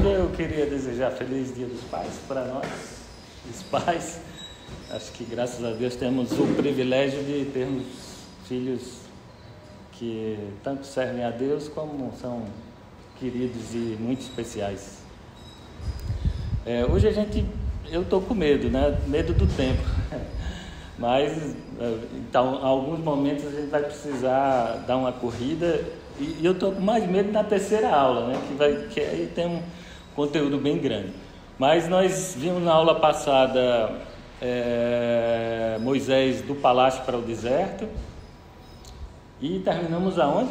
Primeiro eu queria desejar feliz Dia dos Pais para nós, os pais. Acho que graças a Deus temos o privilégio de termos filhos que tanto servem a Deus como são queridos e muito especiais. Hoje eu estou com medo, né? Medo do tempo. Mas, então, em alguns momentos a gente vai precisar dar uma corrida e eu estou com mais medo na terceira aula, né? Que aí tem um conteúdo bem grande. Mas nós vimos na aula passada Moisés do palácio para o deserto e terminamos aonde?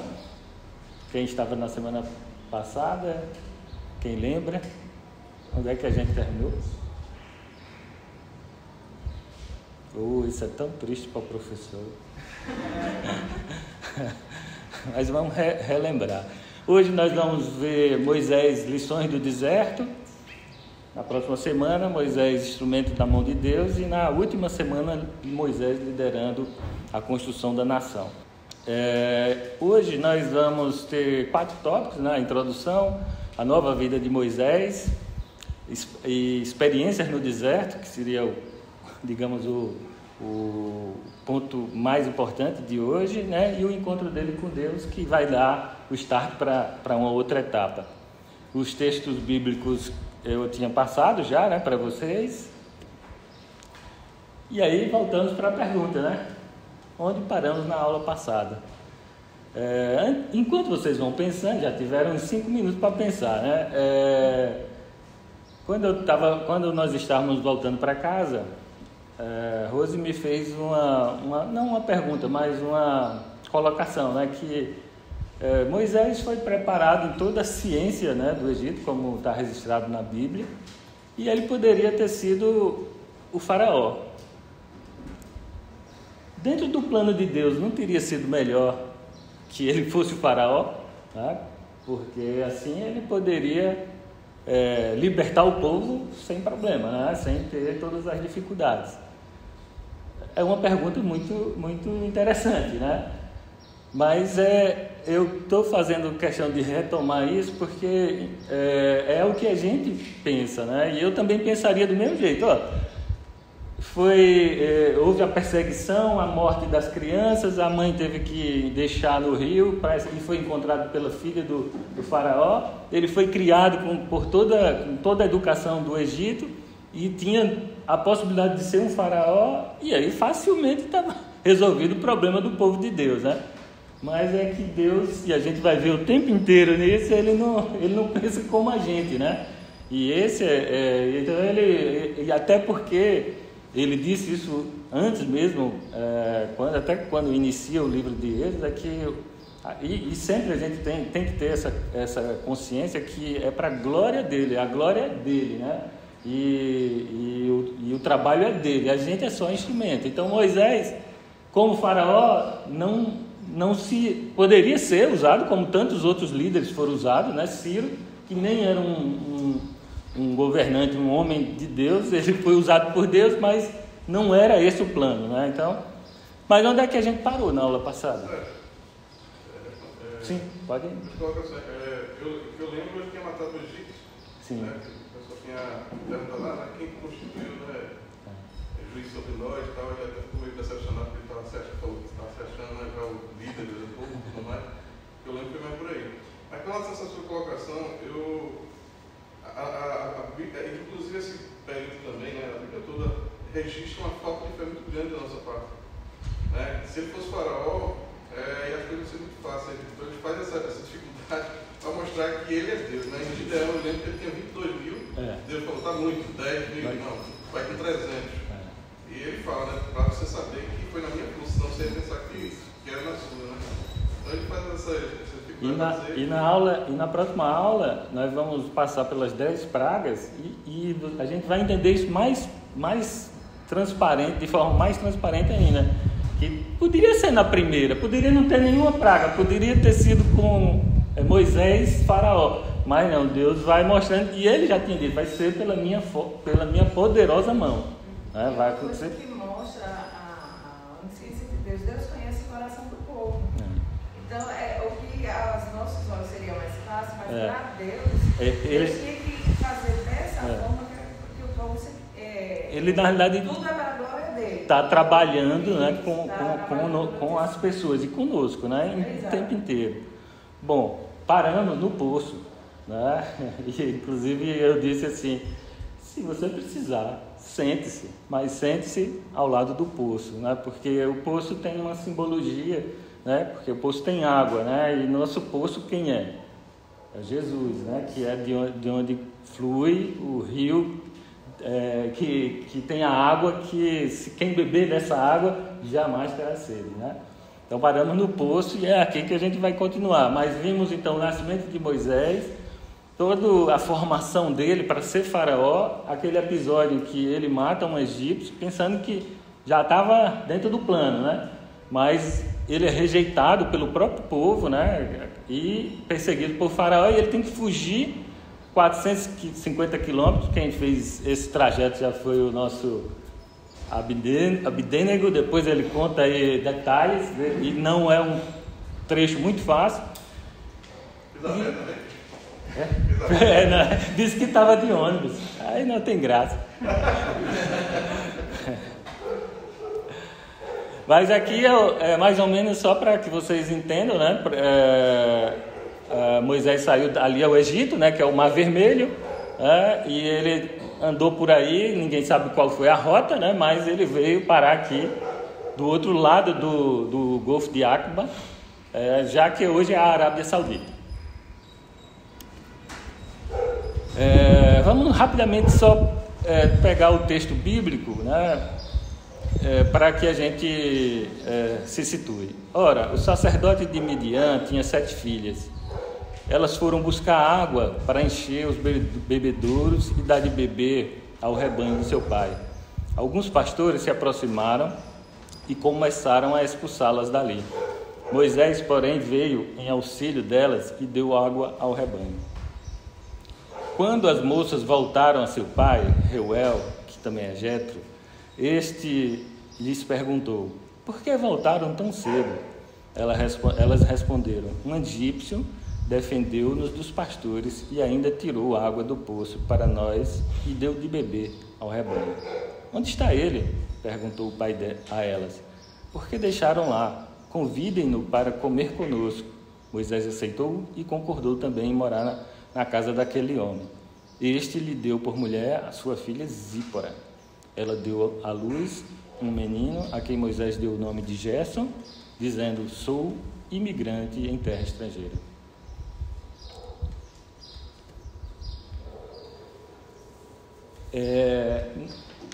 Quem estava na semana passada, quem lembra? Onde é que a gente terminou? Isso é tão triste para o professor. Mas vamos relembrar. Hoje nós vamos ver Moisés, lições do deserto. Na próxima semana, Moisés, instrumento da mão de Deus. E na última semana, Moisés liderando a construção da nação. Hoje nós vamos ter 4 tópicos, né? A introdução, a nova vida de Moisés, e experiências no deserto, que seria digamos o ponto mais importante de hoje, né? E o encontro dele com Deus, que vai dar o start para uma outra etapa. Os textos bíblicos eu tinha passado já, né, para vocês. E aí voltamos para a pergunta, né? Onde paramos na aula passada? Enquanto vocês vão pensando, já tiveram uns 5 minutos para pensar, né? Quando nós estávamos voltando para casa, Rose me fez não uma pergunta, mas uma colocação, né? Que Moisés foi preparado em toda a ciência, né, do Egito, como está registrado na Bíblia, e ele poderia ter sido o faraó. Dentro do plano de Deus, não teria sido melhor que ele fosse o faraó, né? Porque assim ele poderia libertar o povo sem problema, né? Sem ter todas as dificuldades. É uma pergunta muito, muito interessante, né? Mas eu estou fazendo questão de retomar isso porque é o que a gente pensa, né? E eu também pensaria do mesmo jeito. Houve a perseguição, a morte das crianças, a mãe teve que deixar no rio, parece que foi encontrado pela filha do faraó. Ele foi criado com toda a educação do Egito e tinha a possibilidade de ser um faraó, e aí facilmente estava resolvido o problema do povo de Deus, né? Mas é que Deus, e a gente vai ver o tempo inteiro nisso, ele não pensa como a gente, né? E então e até porque ele disse isso antes mesmo, até quando inicia o livro de Êxodo, e sempre a gente tem que ter essa consciência que é para a glória dele, a glória é dele, né? E o trabalho é dele, a gente é só instrumento. Então Moisés, como faraó, poderia ser usado como tantos outros líderes foram usados, né? Ciro, que nem era um governante, um homem de Deus, ele foi usado por Deus, mas não era esse o plano, né? Então, mas onde é que a gente parou na aula passada? Sim, pode ir. Eu lembro que tinha matado o Egito. Sim. Né? A pessoa tinha perguntado lá, quem constituiu, né? Juiz sobre nós e tal, ele até ficou meio decepcionado porque ele falou que estava se achando, né, já o líder do povo e tudo mais. Eu lembro que foi mais por aí. Mas com relação a essa sua colocação, inclusive esse período também, né, a Bíblia toda registra uma falta de fé muito grande da nossa parte. Né? Se ele fosse faraó, as coisas não seriam muito fáceis. Então ele faz essa dificuldade para mostrar que ele é Deus. Né? Em Gideão, eu lembro que ele tinha 22 mil, Deus falou, está muito, 10 mil, não, vai com 300. E ele fala, né, para você saber que foi na minha força, não você pensar que era na sua, né? Então ele faz essa dificuldade. E na próxima aula, nós vamos passar pelas 10 pragas e a gente vai entender isso mais transparente, de forma mais transparente ainda. Que poderia ser na primeira, poderia não ter nenhuma praga, poderia ter sido com Moisés, faraó. Mas não, Deus vai mostrando, e ele já tinha dito, vai ser pela minha poderosa mão. Vai acontecer. Coisa que mostra a onisciência de Deus. Deus conhece o coração do povo. Então, o que aos nossos olhos seria mais fácil, mas para Deus, Deus tinha que ele na realidade Tudo é para a glória dele. está trabalhando, né, com as pessoas e conosco, né, o tempo inteiro. Bom, paramos no poço, né, e inclusive eu disse assim, se você precisar, sente-se, mas sente-se ao lado do poço, né, porque o poço tem uma simbologia, né, porque o poço tem água, né, e nosso poço quem é? É Jesus, né, que é de onde flui o rio, que tem a água que, se quem beber dessa água, jamais terá sede, né? Então paramos no poço e é aqui que a gente vai continuar. Mas vimos então o nascimento de Moisés, toda a formação dele para ser faraó, aquele episódio que ele mata um egípcio, pensando que já estava dentro do plano, né? Mas ele é rejeitado pelo próprio povo, né? E perseguido por faraó, e ele tem que fugir 450 quilômetros. Quem fez esse trajeto já foi o nosso Abidênego. Depois ele conta aí detalhes, e não é um trecho muito fácil. Disse que estava de ônibus, aí não tem graça. Mas aqui é mais ou menos só para que vocês entendam, né? Moisés saiu ali ao Egito, né, que é o Mar Vermelho, e ele andou por aí, ninguém sabe qual foi a rota, né, mas ele veio parar aqui do outro lado do Golfo de Aqaba, já que hoje é a Arábia Saudita. Vamos rapidamente só pegar o texto bíblico, né, para que a gente se situe. Ora, o sacerdote de Midian tinha 7 filhas. Elas foram buscar água para encher os bebedouros e dar de beber ao rebanho de seu pai. Alguns pastores se aproximaram e começaram a expulsá-las dali. Moisés, porém, veio em auxílio delas e deu água ao rebanho. Quando as moças voltaram a seu pai, Reuel, que também é Jetro, este lhes perguntou: por que voltaram tão cedo? Elas responderam: um egípcio defendeu-nos dos pastores e ainda tirou água do poço para nós e deu de beber ao rebanho. Onde está ele? Perguntou o pai a elas. Por que deixaram lá? Convidem-no para comer conosco. Moisés aceitou e concordou também em morar na casa daquele homem. Este lhe deu por mulher a sua filha Zípora. Ela deu à luz um menino a quem Moisés deu o nome de Gerson, dizendo: sou imigrante em terra estrangeira.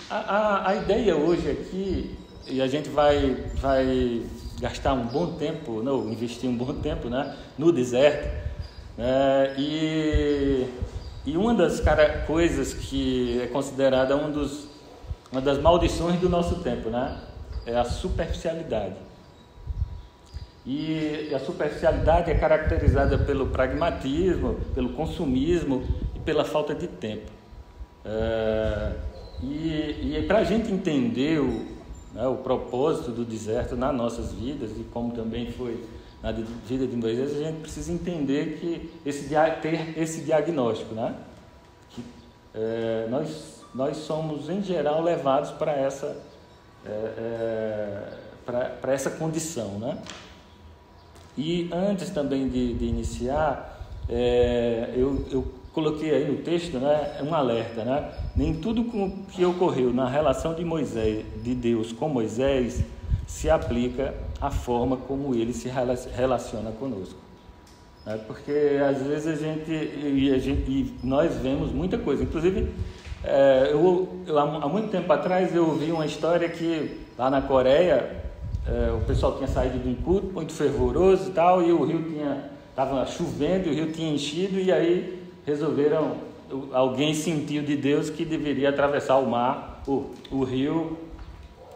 A ideia hoje aqui, e a gente vai gastar um bom tempo, investir um bom tempo, né, no deserto, e uma das coisas que é considerada uma das maldições do nosso tempo, né, é a superficialidade. E a superficialidade é caracterizada pelo pragmatismo, pelo consumismo e pela falta de tempo. E para a gente entender o propósito do deserto nas nossas vidas, e como também foi na vida de Moisés, a gente precisa entender que ter esse diagnóstico, né? Que nós somos em geral levados para essa condição, né? E antes também de iniciar, eu coloquei aí no texto, né, um alerta, né? Nem tudo que ocorreu na relação de Deus com Moisés se aplica à forma como ele se relaciona conosco, né? Porque às vezes nós vemos muita coisa. Inclusive, há muito tempo atrás eu ouvi uma história que lá na Coreia o pessoal tinha saído de um culto muito fervoroso e tal, e o rio estava chovendo, o rio tinha enchido, e aí alguém sentiu de Deus que deveria atravessar o mar, o rio,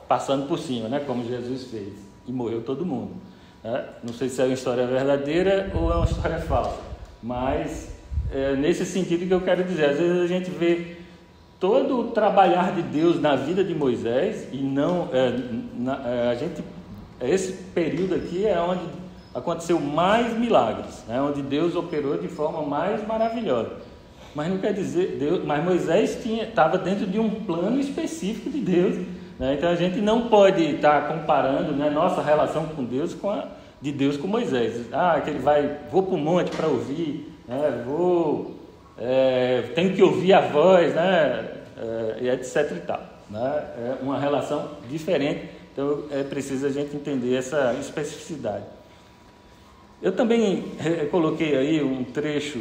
passando por cima, né, como Jesus fez, e morreu todo mundo, né? Não sei se é uma história verdadeira ou é uma história falsa, mas nesse sentido que eu quero dizer. Às vezes a gente vê todo o trabalhar de Deus na vida de Moisés, e não esse período aqui é onde aconteceu mais milagres, né? Onde Deus operou de forma mais maravilhosa. mas não quer dizer Deus, mas Moisés estava dentro de um plano específico de Deus, né? Então a gente não pode estar comparando, né, nossa relação com Deus com a de Deus com Moisés. Que ele vou para o monte para ouvir, né? Tenho que ouvir a voz, né? E etc e tal, né? É uma relação diferente, então é preciso a gente entender essa especificidade. Eu também coloquei aí um trecho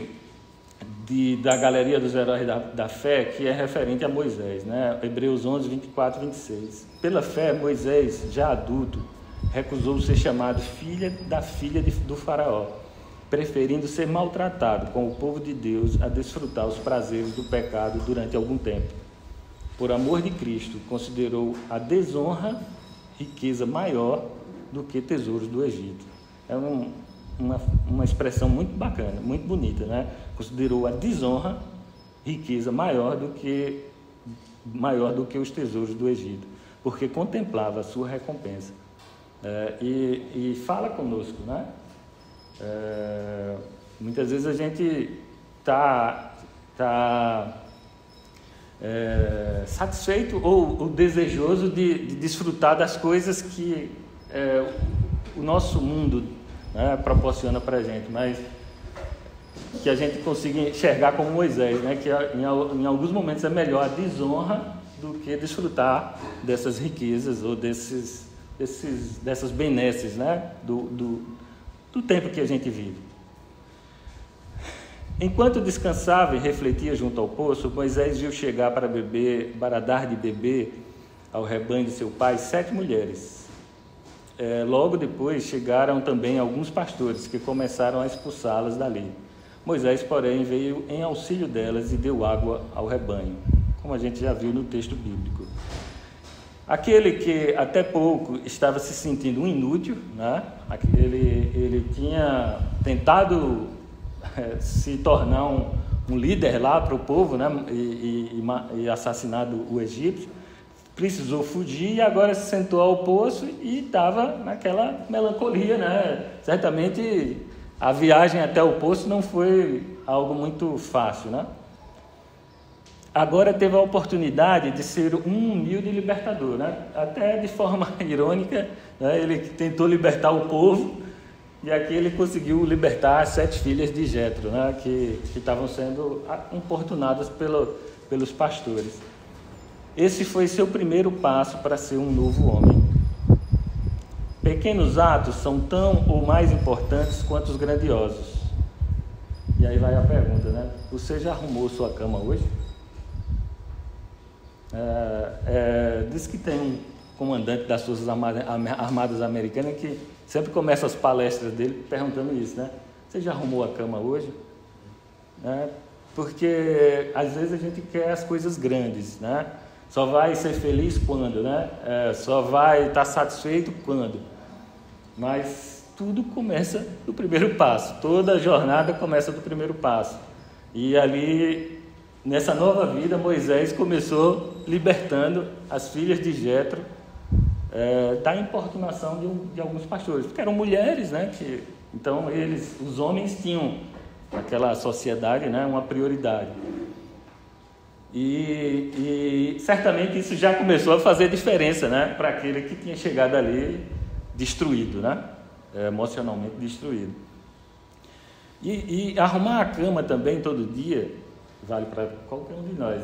da Galeria dos Heróis da Fé, que é referente a Moisés, né? Hebreus 11, 24 e 26. Pela fé, Moisés, já adulto, recusou ser chamado filha do faraó, preferindo ser maltratado com o povo de Deus a desfrutar os prazeres do pecado durante algum tempo. Por amor de Cristo, considerou a desonra riqueza maior do que tesouros do Egito. É uma expressão muito bacana, muito bonita, né? Considerou a desonra riqueza maior do que os tesouros do Egito, porque contemplava a sua recompensa. E fala conosco, né? Muitas vezes a gente está satisfeito ou desejoso de desfrutar das coisas que o nosso mundo, né, proporciona para a gente, mas que a gente consiga enxergar como Moisés, né, que em alguns momentos é melhor a desonra do que desfrutar dessas riquezas ou dessas benesses, né, do tempo que a gente vive. Enquanto descansava e refletia junto ao poço, Moisés viu chegar para dar de beber ao rebanho de seu pai 7 mulheres. Logo depois chegaram também alguns pastores que começaram a expulsá-las dali. Moisés, porém, veio em auxílio delas e deu água ao rebanho, como a gente já viu no texto bíblico. Aquele que até pouco estava se sentindo um inútil, né? Ele tinha tentado se tornar um líder lá para o povo, né? E assassinado o egípcio, precisou fugir e agora se sentou ao poço e estava naquela melancolia, né? Certamente a viagem até o poço não foi algo muito fácil, né? Agora teve a oportunidade de ser um humilde libertador, né? Até de forma irônica, né? Ele tentou libertar o povo e aqui ele conseguiu libertar as 7 filhas de Jetro, né? Que estavam sendo importunadas pelos pastores. Esse foi seu primeiro passo para ser um novo homem. Pequenos atos são tão ou mais importantes quanto os grandiosos. E aí vai a pergunta, né? Você já arrumou sua cama hoje? Diz que tem um comandante das Forças Armadas Americanas que sempre começa as palestras dele perguntando isso, né? Você já arrumou a cama hoje? Porque às vezes a gente quer as coisas grandes, né? Só vai ser feliz quando, né? Só vai estar satisfeito quando. Mas tudo começa do primeiro passo. Toda jornada começa do primeiro passo. E ali, nessa nova vida, Moisés começou libertando as filhas de Jetro da importunação de alguns pastores, porque eram mulheres, né? Então os homens tinham naquela sociedade, né, uma prioridade. E certamente isso já começou a fazer diferença, né, para aquele que tinha chegado ali destruído, né, emocionalmente destruído. E arrumar a cama também todo dia vale para qualquer um de nós,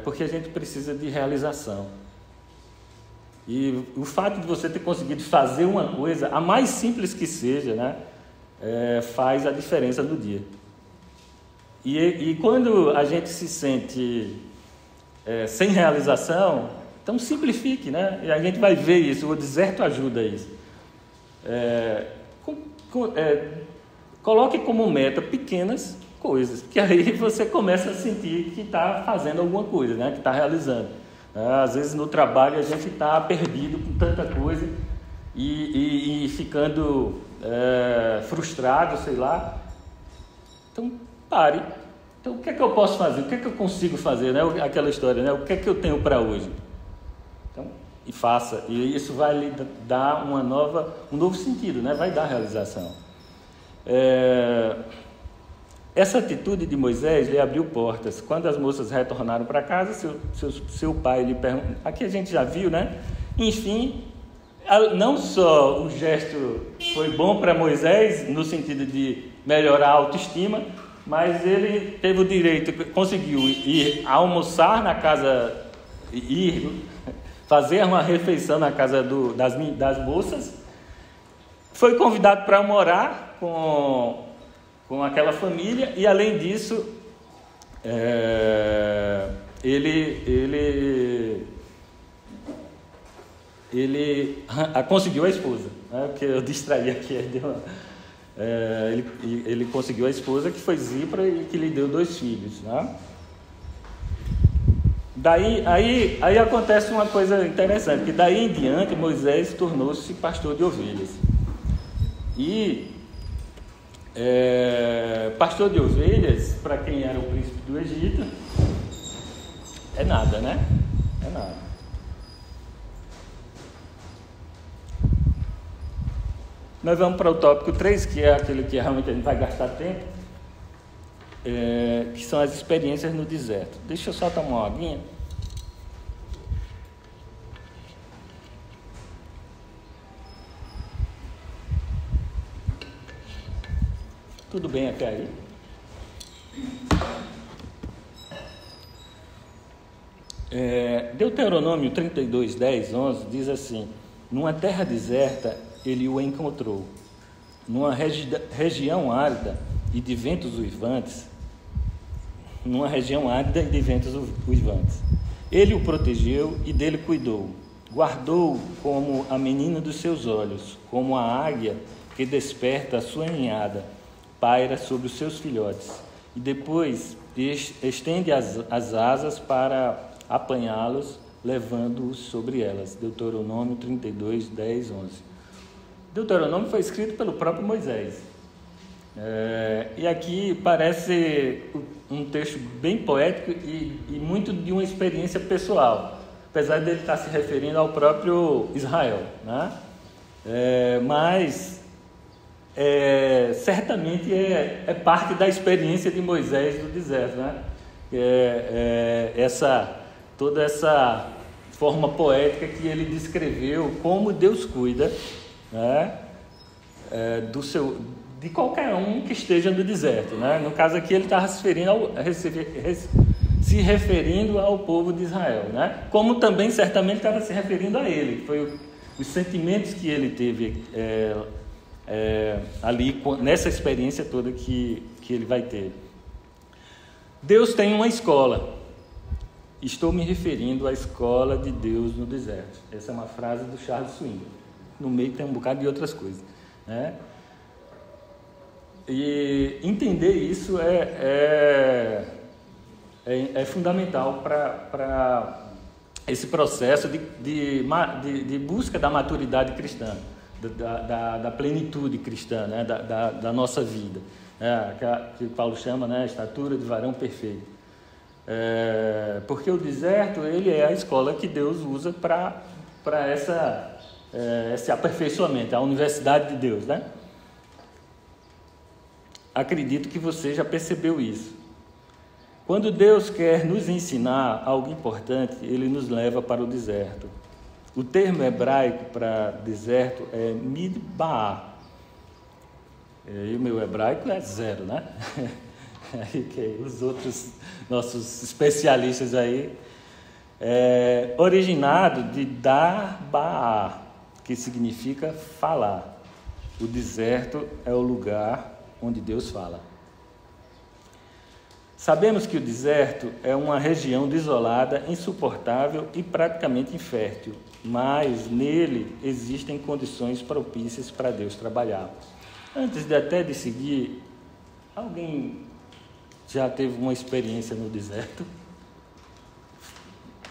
porque a gente precisa de realização. E o fato de você ter conseguido fazer uma coisa, a mais simples que seja, né, faz a diferença no dia. E quando a gente se sente sem realização, então simplifique, né? E a gente vai ver isso, o deserto ajuda isso. Coloque como meta pequenas coisas, que aí você começa a sentir que está fazendo alguma coisa, né? Que está realizando. Às vezes no trabalho a gente está perdido com tanta coisa e ficando frustrado, sei lá. Então pare. Então o que é que eu posso fazer? O que é que eu consigo fazer, né? Aquela história, né? O que é que eu tenho para hoje? Então, e faça. E isso vai lhe dar um novo sentido, né? Vai dar realização. essa atitude de Moisés lhe abriu portas. Quando as moças retornaram para casa, seu pai lhe perguntou, aqui a gente já viu, né? Enfim, não só o gesto foi bom para Moisés, no sentido de melhorar a autoestima, mas ele teve o direito, conseguiu ir almoçar na casa, ir fazer uma refeição na casa das moças, foi convidado para morar com aquela família, e além disso, ele conseguiu a esposa, né? Porque eu distraí aqui, ele conseguiu a esposa, que foi Zípora, e que lhe deu 2 filhos, né? Aí acontece uma coisa interessante, que daí em diante Moisés tornou-se pastor de ovelhas. E pastor de ovelhas, para quem era o príncipe do Egito, é nada, né? É nada. Nós vamos para o tópico 3, que é aquele que realmente a gente vai gastar tempo, que são as experiências no deserto. Deixa eu só tomar uma aguinha. Tudo bem até aí? Deuteronômio 32, 10, 11 diz assim: numa terra deserta ele o encontrou, numa região árida e de ventos uivantes, ele o protegeu e dele cuidou, guardou como a menina dos seus olhos, como a águia que desperta a sua ninhada, paira sobre os seus filhotes, e depois estende as asas para apanhá-los, levando-os sobre elas. Deuteronômio 32, 10, 11. Deuteronômio foi escrito pelo próprio Moisés. E aqui parece um texto bem poético e muito de uma experiência pessoal, apesar dele estar se referindo ao próprio Israel, né? Mas certamente é parte da experiência de Moisés no deserto, né? Toda essa forma poética que ele descreveu como Deus cuida, né? De qualquer um que esteja no deserto, né? No caso aqui ele estava se referindo ao povo de Israel, né? Como também certamente estava se referindo a ele, que foi os sentimentos que ele teve ali nessa experiência toda que ele vai ter. Deus tem uma escola. Estou me referindo à escola de Deus no deserto. Essa é uma frase do Charles Swindoll. No meio tem um bocado de outras coisas, né? E entender isso é fundamental para esse processo de busca da maturidade cristã, da plenitude cristã, né? da nossa vida, que Paulo chama, né? A estatura de varão perfeito. Porque o deserto ele é a escola que Deus usa para esse aperfeiçoamento, a universidade de Deus, né? Acredito que você já percebeu isso. Quando Deus quer nos ensinar algo importante, Ele nos leva para o deserto. O termo hebraico para deserto é midbar. E o meu hebraico é 0, né? Os outros nossos especialistas aí, originado de dar-ba, que significa falar. O deserto é o lugar onde Deus fala. Sabemos que o deserto é uma região desolada, insuportável e praticamente infértil, mas nele existem condições propícias para Deus trabalhar. Antes de seguir, alguém já teve uma experiência no deserto?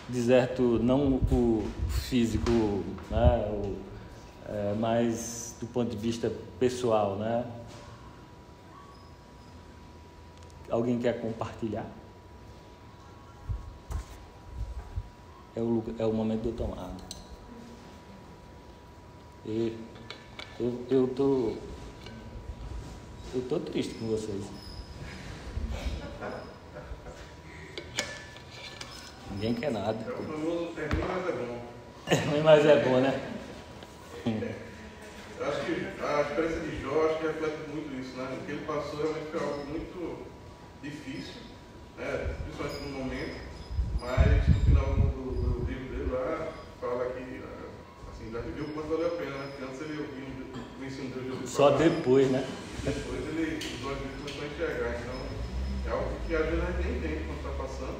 Deserto não o físico, né? Mas do ponto de vista pessoal, né? Alguém quer compartilhar? É o momento de eu tomar água. Eu tô triste com vocês. Ninguém quer nada. É o famoso é ruim, mas é bom. É ruim, mas é bom, né? Eu acho que a experiência de Jó acho que reflete muito isso, né? O que ele passou realmente foi algo muito difícil, né? Principalmente no momento, mas no final do livro dele lá, fala que assim, já viveu quanto valeu a pena, né? Porque antes ele ouvia o ensino de Deus. Só depois, né? Depois ele, os olhos dele começou a enxergar. Então, é algo que às vezes a gente nem entende quando está passando,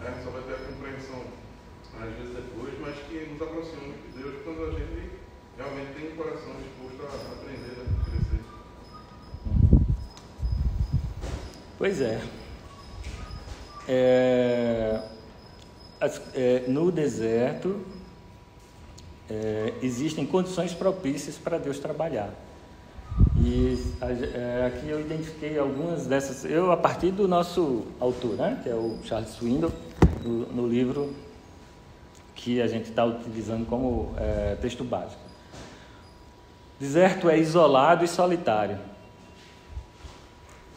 né? A gente só vai ter a compreensão às vezes depois, mas que nos aproxima muito de Deus quando a gente realmente tem um coração disposto a aprender, né? A crescer. Pois é. No deserto existem condições propícias para Deus trabalhar. E aqui eu identifiquei algumas dessas, a partir do nosso autor, né, que é o Charles Swindoll, no livro que a gente está utilizando como texto básico. Deserto é isolado e solitário,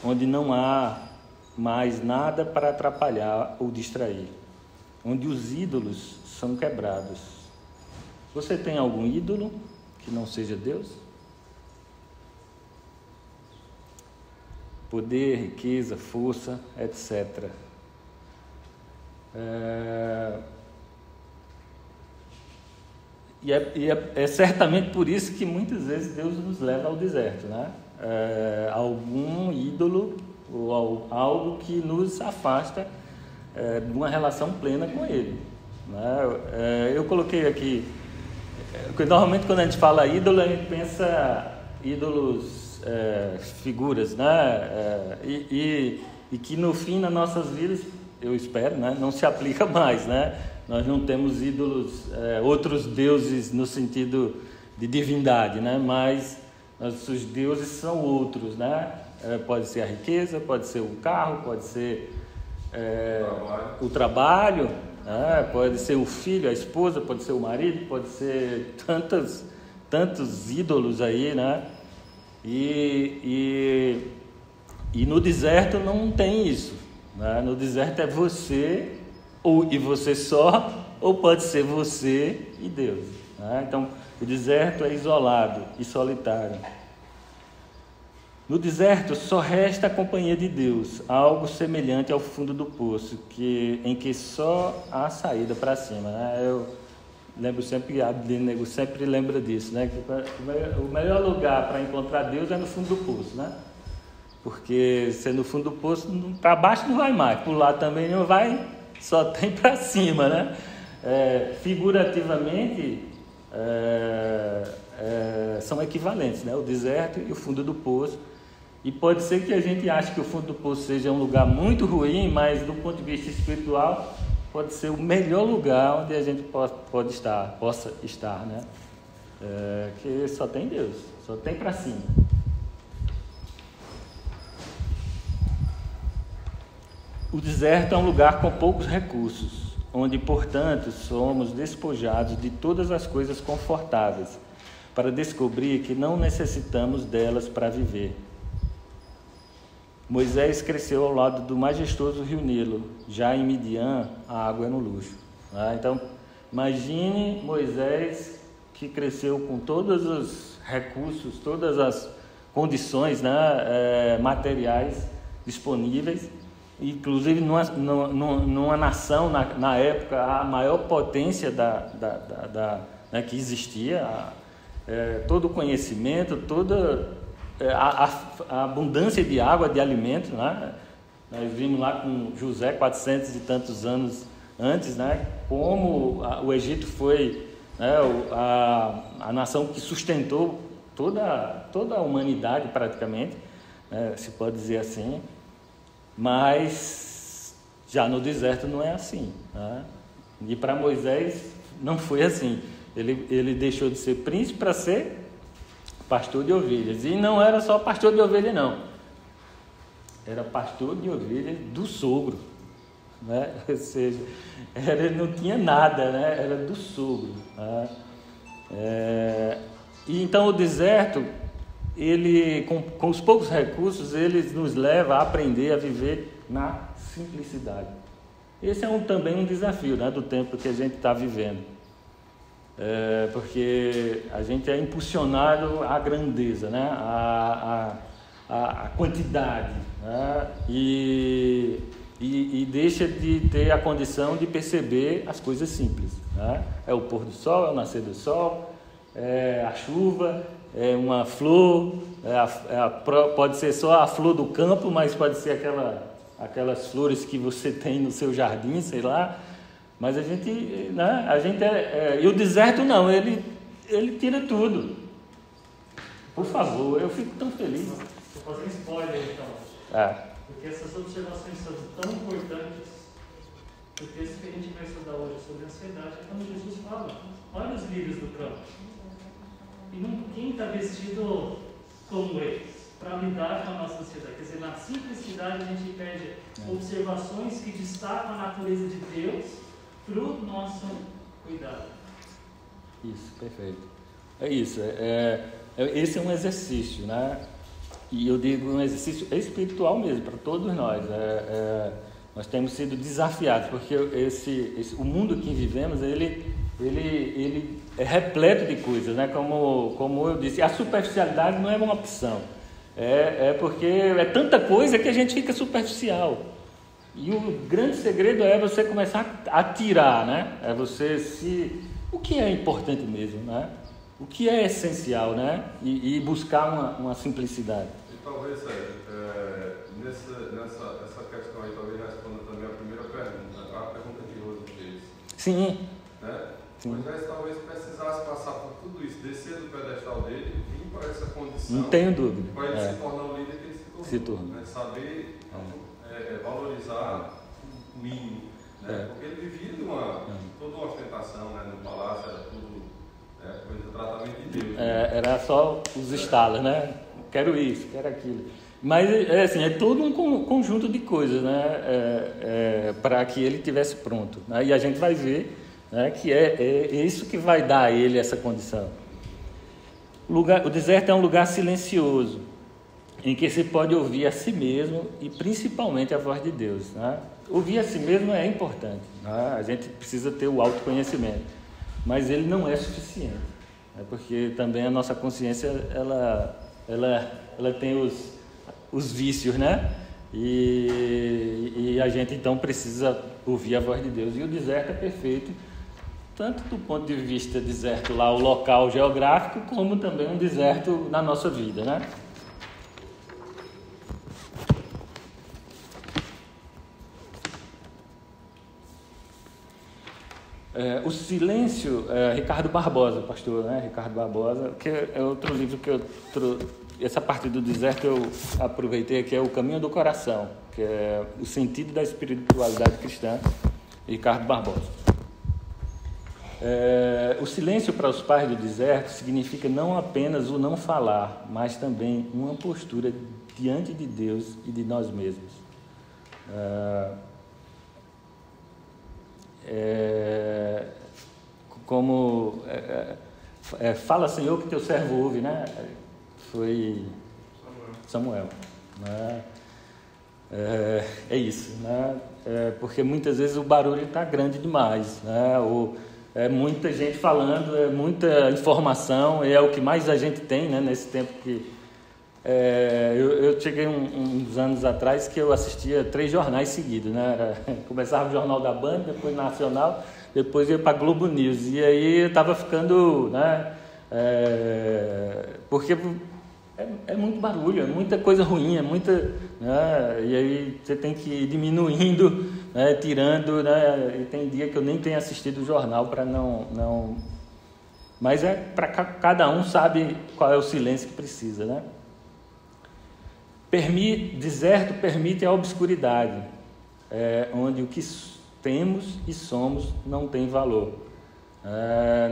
onde não há mais nada para atrapalhar ou distrair, onde os ídolos são quebrados. Você tem algum ídolo que não seja Deus? Poder, riqueza, força, etc. E é certamente por isso que muitas vezes Deus nos leva ao deserto, né? Algum ídolo ou algo que nos afasta de uma relação plena com Ele, né? Eu coloquei aqui, porque normalmente quando a gente fala ídolo, a gente pensa ídolos, figuras, né? E que no fim, nas nossas vidas, eu espero, né, não se aplica mais, né? Nós não temos ídolos, outros deuses no sentido de divindade, né? Mas nossos deuses são outros, né? Pode ser a riqueza, pode ser o carro, pode ser o trabalho, né? Pode ser o filho, a esposa, pode ser o marido, pode ser tantos ídolos aí, né? E no deserto não tem isso, né? No deserto é você e você só, ou pode ser você e Deus, né? Então o deserto é isolado e solitário. No deserto só resta a companhia de Deus, algo semelhante ao fundo do poço, em que só há saída para cima, né? Eu lembro sempre, a Abednego sempre lembra disso, né? Que o melhor lugar para encontrar Deus é no fundo do poço, né? Porque se é no fundo do poço, para baixo não vai mais, por lá também não vai, só tem para cima, né? Figurativamente, são equivalentes, né? O deserto e o fundo do poço. E pode ser que a gente ache que o fundo do poço seja um lugar muito ruim, mas do ponto de vista espiritual, pode ser o melhor lugar onde a gente possa estar, né? Que só tem Deus, só tem para cima. O deserto é um lugar com poucos recursos, onde, portanto, somos despojados de todas as coisas confortáveis, para descobrir que não necessitamos delas para viver. Moisés cresceu ao lado do majestoso rio Nilo, já em Midian a água é no luxo, né? Então, imagine Moisés que cresceu com todos os recursos, todas as condições, né, materiais disponíveis, inclusive numa nação, na época, a maior potência né, que existia, todo o conhecimento, toda a abundância de água, de alimento, né? Nós vimos lá com José 400 e tantos anos antes, né? Como o Egito foi, né, a nação que sustentou toda a humanidade praticamente, né, se pode dizer assim. Mas já no deserto não é assim, né? E para Moisés não foi assim. Ele deixou de ser príncipe para ser pastor de ovelhas. E não era só pastor de ovelha, não. Era pastor de ovelhas do sogro, né? Ou seja, ele não tinha nada, né? Era do sogro, né? E então o deserto, ele com os poucos recursos, ele nos leva a aprender a viver na simplicidade. Esse é também um desafio, né, do tempo que a gente está vivendo. Porque a gente é impulsionado à grandeza, né, à quantidade, né, e deixa de ter a condição de perceber as coisas simples, né? É o pôr do sol, é o nascer do sol, é a chuva, é uma flor, pode ser só a flor do campo, mas pode ser aquelas flores que você tem no seu jardim, sei lá. Mas a gente, né, e o deserto não, ele tira tudo. Por favor, eu fico tão feliz. Vou fazer um spoiler então. Porque essas observações são tão importantes. O texto que a gente vai estudar hoje sobre ansiedade é quando Jesus fala: olha os lírios do campo. E ninguém está vestido como eles para lidar com a nossa ansiedade. Quer dizer, na simplicidade a gente pede observações que destacam a natureza de Deus para o nosso cuidado. Isso, perfeito. É isso. Esse é um exercício, né? E eu digo um exercício espiritual mesmo, para todos nós. Nós temos sido desafiados, porque o mundo que vivemos, ele é repleto de coisas, né? Como eu disse, a superficialidade não é uma opção. Porque é tanta coisa que a gente fica superficial. E o grande segredo é você começar a tirar, né? O que é importante mesmo, né? O que é essencial, né? E buscar uma simplicidade. E talvez, nessa questão aí, talvez responda também a primeira pergunta, a pergunta que Rose fez. Sim. Né? Moisés talvez precisasse passar por tudo isso, descer do pedestal dele, vir para essa condição. Não tenho dúvida. Para ele se tornar o líder que ele se tornou. Né? Saber valorizar o mínimo. Né? Porque ele vivia toda uma ostentação, né? No palácio, era tudo coisa, tratamento de Deus. Era só os estalos, né? Quero isso, quero aquilo. Mas é todo um conjunto de coisas, né? Para que ele estivesse pronto. Né? E a gente vai ver, né, que é isso que vai dar a ele essa condição. O deserto é um lugar silencioso, em que se pode ouvir a si mesmo e principalmente a voz de Deus. Né? Ouvir a si mesmo é importante, né? A gente precisa ter o autoconhecimento, mas ele não é suficiente, né? Porque também a nossa consciência ela tem os vícios, né? E a gente então precisa ouvir a voz de Deus. E o deserto é perfeito, tanto do ponto de vista deserto lá, o local geográfico, como também um deserto na nossa vida, né? O silêncio, Ricardo Barbosa, pastor, né? Ricardo Barbosa, que é outro livro que essa parte do deserto eu aproveitei, que é O Caminho do Coração, que é o sentido da espiritualidade cristã, Ricardo Barbosa. O silêncio para os pais do deserto significa não apenas o não falar, mas também uma postura diante de Deus e de nós mesmos. Fala, Senhor, que teu servo ouve, né? Foi Samuel, né? Isso, né? Porque muitas vezes o barulho está grande demais, né? É muita gente falando, é muita informação, é o que mais a gente tem, né? Nesse tempo que eu cheguei uns anos atrás que eu assistia 3 jornais seguidos, né? Começava o Jornal da Band, depois Nacional, depois ia para Globo News, e aí eu estava ficando, né? Porque é muito barulho, é muita coisa ruim, né? E aí você tem que ir diminuindo, né? Tirando, né? E tem dia que eu nem tenho assistido o jornal para não... Mas para cada um sabe qual é o silêncio que precisa, né? Deserto permite a obscuridade, onde o que temos e somos não tem valor.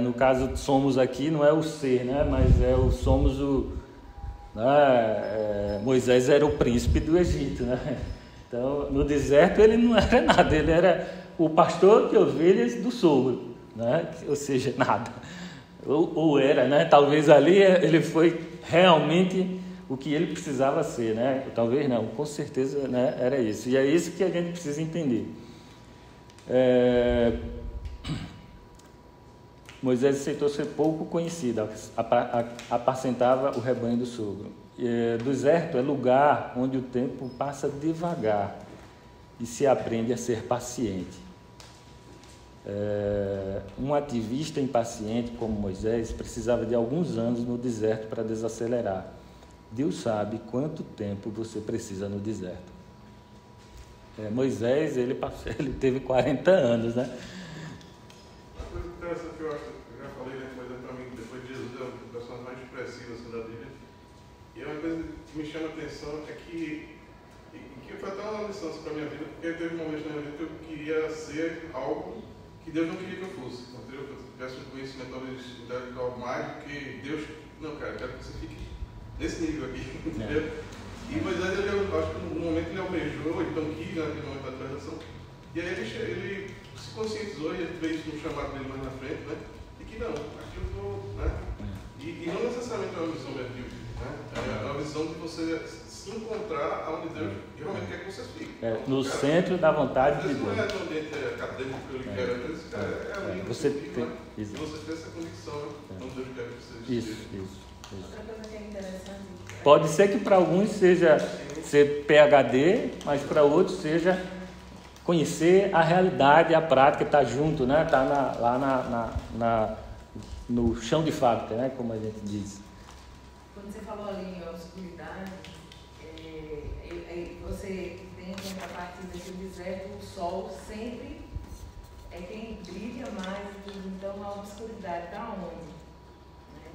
No caso, somos aqui não é o ser, né? Mas o somos o... Moisés era o príncipe do Egito, né? Então, no deserto ele não era nada, ele era o pastor de ovelhas do sogro, né? Ou seja, nada. Ou era, né? Talvez ali ele foi realmente o que ele precisava ser, né? Talvez não, com certeza, né, era isso. E é isso que a gente precisa entender. Moisés aceitou ser pouco conhecido, apacentava o rebanho do sogro. Deserto é lugar onde o tempo passa devagar e se aprende a ser paciente. Um ativista impaciente como Moisés precisava de alguns anos no deserto para desacelerar. Deus sabe quanto tempo você precisa no deserto. Moisés, ele teve 40 anos, né? Uma coisa interessante que eu acho, eu já falei, né, Moisés para mim, depois de Jesus, é o personagem mais expressivo assim, da Bíblia. E uma coisa que me chama a atenção é que foi até uma lição assim, para a minha vida, porque teve um momento na minha vida que eu queria ser algo que Deus não queria que eu fosse, entendeu? Que eu tivesse um conhecimento talvez intelectual mais do que Deus. Não, cara, eu quero que você fique nesse nível aqui, entendeu? E Moisés, eu acho que no momento ele almejou, então quis, naquele momento da transação, e aí ele se conscientizou, e ele fez um chamado dele mais na frente, né? E que não, aqui eu estou, né? E não necessariamente é uma visão medíocre, né? É uma visão de você se encontrar onde Deus realmente quer que você fique. No centro da vontade de Deus. Não é no ambiente acadêmico que eu quero, às vezes é ali no sentido, né? E você tem essa convicção, né? Onde Deus quer que você esteja. Outra coisa que é interessante. Pode ser que para alguns seja ser PhD, mas para outros seja conhecer a realidade, a prática, estar junto, né? Estar lá no chão de fábrica, né? Como a gente diz. Quando você falou ali em obscuridade, você tem em contrapartida que o deserto, o sol sempre é quem brilha mais, então a obscuridade está onde?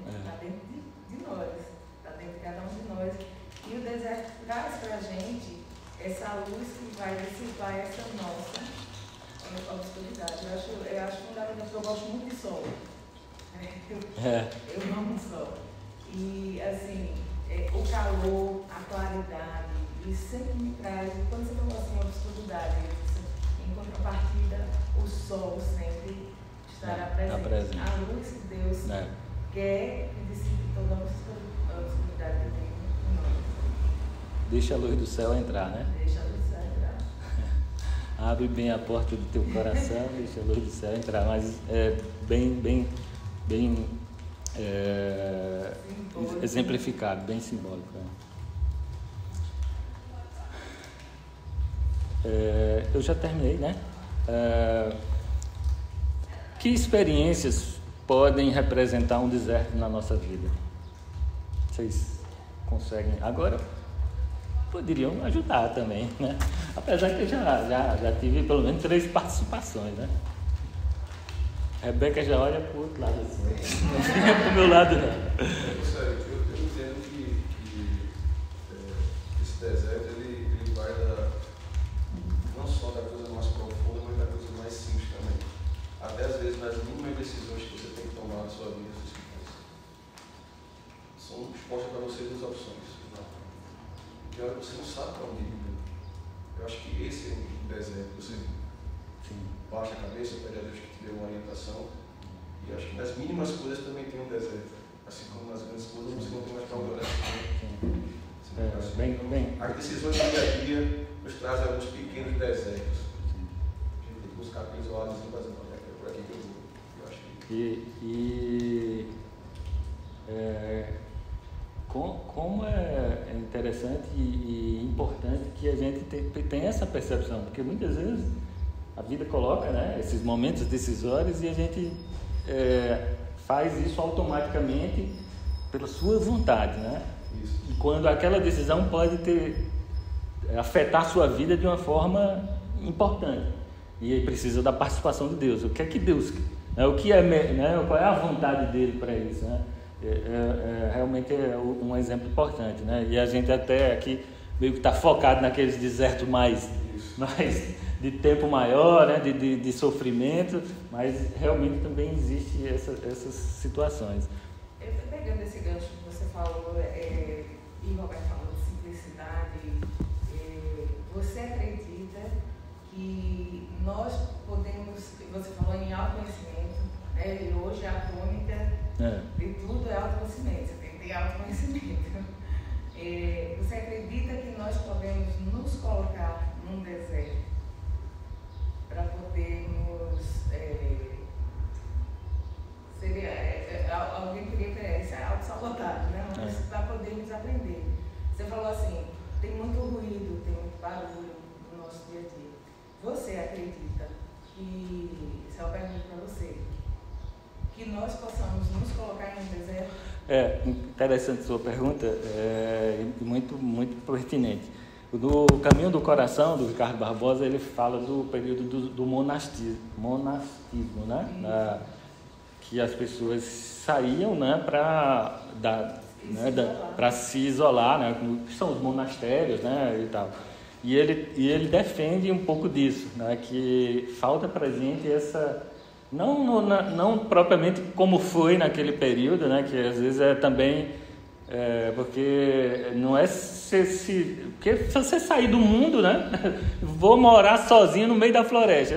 Está dentro de nós, está dentro de cada um de nós. E o deserto traz para a gente essa luz que vai dissipar essa nossa obscuridade. Eu acho fundamental, porque eu gosto muito de sol. Eu amo o sol. E assim, o calor, a claridade, isso sempre me traz, quando você falou assim, a obscuridade, em contrapartida, o sol sempre estará presente. A luz que Deus quer que dissipe toda a obscuridade que tem em nós. Deixa a luz do céu entrar, né? Deixa a luz do céu entrar. Abre bem a porta do teu coração, deixa a luz do céu entrar. Mas é bem exemplificado, bem simbólico. Eu já terminei, né? Que experiências podem representar um deserto na nossa vida? Vocês conseguem? Agora poderiam ajudar também, né? Apesar que eu já tive pelo menos 3 participações, né? Rebeca já olha para o outro lado assim. Não é para o meu lado, não. Eu entendo que esse deserto ele vai não só da coisa mais profunda, mas da coisa mais simples também. Até às vezes nas mínimas decisões que você tem que tomar na sua vida, são expostas para você 2 opções. E olha, você não sabe para onde ir. Eu acho que esse é o deserto. Você baixa a cabeça, pede a Deus que te dê uma orientação. E acho que nas mínimas coisas também tem um deserto. Assim como nas grandes coisas você não tem mais para olhar. As decisões do dia a dia nos trazem alguns pequenos desertos. Tem que buscar aqueles olhos e fazer por aqui que eu vou. Eu acho que... Como é interessante e importante que a gente tenha essa percepção, porque muitas vezes a vida coloca, né, esses momentos decisórios e a gente faz isso automaticamente pela sua vontade, né? Isso. E quando aquela decisão pode afetar a sua vida de uma forma importante e aí precisa da participação de Deus. O que é que Deus, né, qual é a vontade dele para isso, né? Realmente é um exemplo importante, né? E a gente até aqui meio que está focado naqueles desertos mais de tempo maior, né? de sofrimento, mas realmente também existe essas situações. Eu estou pegando esse gancho que você falou, e o Roberto falou de simplicidade. Você acredita que nós podemos, você falou em autoconhecimento, né? E hoje a tônica de tudo é autoconhecimento, você tem que ter autoconhecimento. nós podemos nos colocar num deserto para podermos. Alguém queria que isso é autossabotagem, né? Mas para podermos aprender. Você falou assim: tem muito ruído, tem muito barulho no nosso dia a dia. Você acredita que, isso é uma pergunta para você, que nós possamos nos colocar em um deserto? Interessante sua pergunta, muito, muito pertinente. No Caminho do Coração, do Ricardo Barbosa, ele fala do período do monastismo, né? Que as pessoas saíam, né, para se isolar, né, que são os monastérios, né, e tal. E ele defende um pouco disso, né, que falta para a gente essa... Não propriamente como foi naquele período, né, que às vezes é também... porque não é porque se você sair do mundo, né, vou morar sozinho no meio da floresta,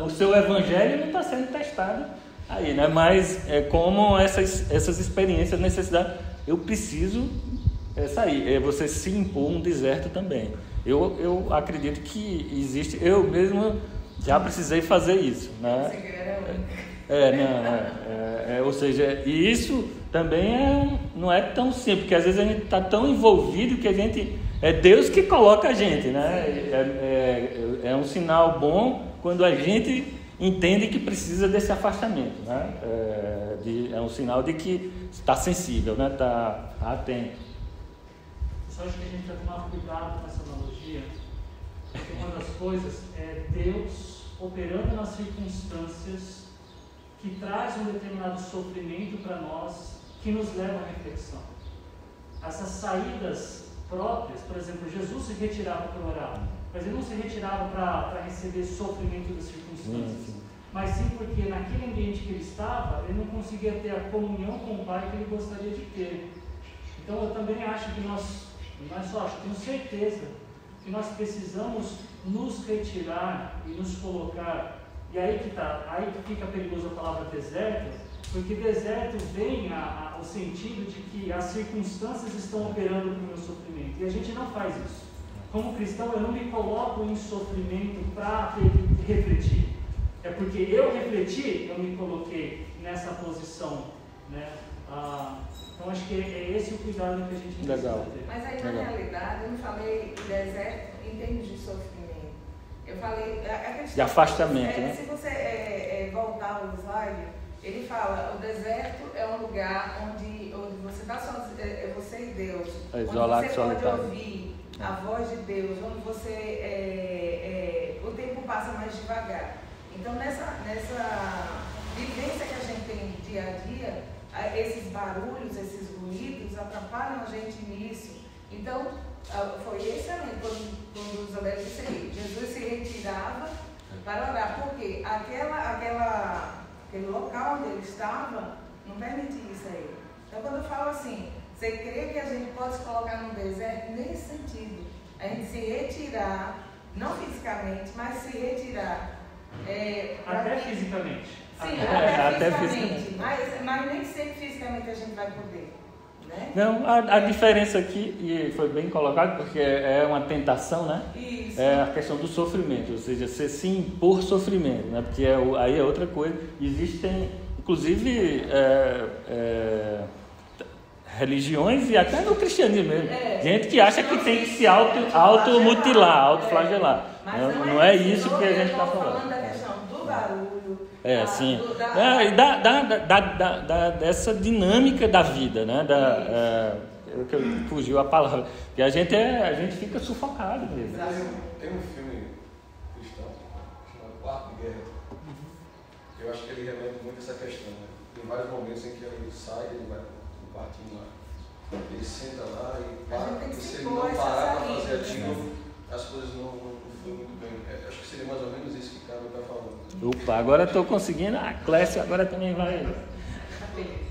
o seu evangelho não está sendo testado aí, né? Mas como essas experiências, necessidade, eu preciso sair, você se impor um deserto também. Eu acredito que existe, eu mesmo já precisei fazer isso, né? Ou seja, e isso também não é tão simples, porque às vezes a gente está tão envolvido que a gente... É Deus que coloca a gente, né? É um sinal bom quando a gente entende que precisa desse afastamento, né? É um sinal de que está sensível, né? Está atento. Eu só acho que a gente tem que tomar cuidado com essa analogia, porque uma das coisas é Deus operando nas circunstâncias que traz um determinado sofrimento para nós, que nos leva à reflexão. Essas saídas próprias, por exemplo, Jesus se retirava para orar, mas ele não se retirava para receber sofrimento das circunstâncias, mas sim porque naquele ambiente que ele estava, ele não conseguia ter a comunhão com o Pai que ele gostaria de ter. Então eu também acho que não é só acho, tenho certeza que nós precisamos nos retirar e nos colocar. E aí que fica perigoso a palavra deserto, porque deserto vem o sentido de que as circunstâncias estão operando para o meu sofrimento, e a gente não faz isso. Como cristão, eu não me coloco em sofrimento para refletir. É porque eu refleti, eu me coloquei nessa posição, né? Então acho que é esse o cuidado que a gente precisa ter. Mas aí na realidade eu não falei deserto em termos de sofrimento. Eu falei de afastamento, né? Se você voltar ao slide, ele fala: o deserto é um lugar onde você está sozinho, você e Deus, isolado, onde você pode ouvir a voz de Deus, onde você o tempo passa mais devagar. Então nessa vivência que a gente tem dia a dia, esses barulhos, esses ruídos atrapalham a gente nisso. Então foi excelente quando Isabel disse aí, Jesus se retirava para orar, porque aquele local onde ele estava não permitia isso aí. Então quando eu falo assim, você crê que a gente pode se colocar num deserto? Nesse sentido, a gente se retirar, não fisicamente, mas se retirar. Até fisicamente. Sim, até fisicamente. Mas nem sempre fisicamente a gente vai poder. Né? Não, a diferença aqui, e foi bem colocado, porque é uma tentação, né? Isso. É a questão do sofrimento, ou seja, você se impor sofrimento, né? Porque aí é outra coisa. Existem, inclusive, religiões e até no cristianismo mesmo, gente que acha que tem que se automutilar, autoflagelar. Não é isso que a gente está falando. Da questão do barulho. Sim. Dessa dinâmica da vida, né? Que fugiu a palavra. Que a gente fica sufocado mesmo. Tem um filme cristão chamado Quarto de Guerra. Eu acho que ele remete muito a essa questão, né? Tem vários momentos em que ele sai, ele vai pro quartinho lá, ele senta lá e para. E se ele não parar para fazer aquilo, as coisas não fluem muito bem. Acho que seria mais ou menos isso que o Carlos está falando. Opa, agora estou conseguindo. A Clécio agora também vai.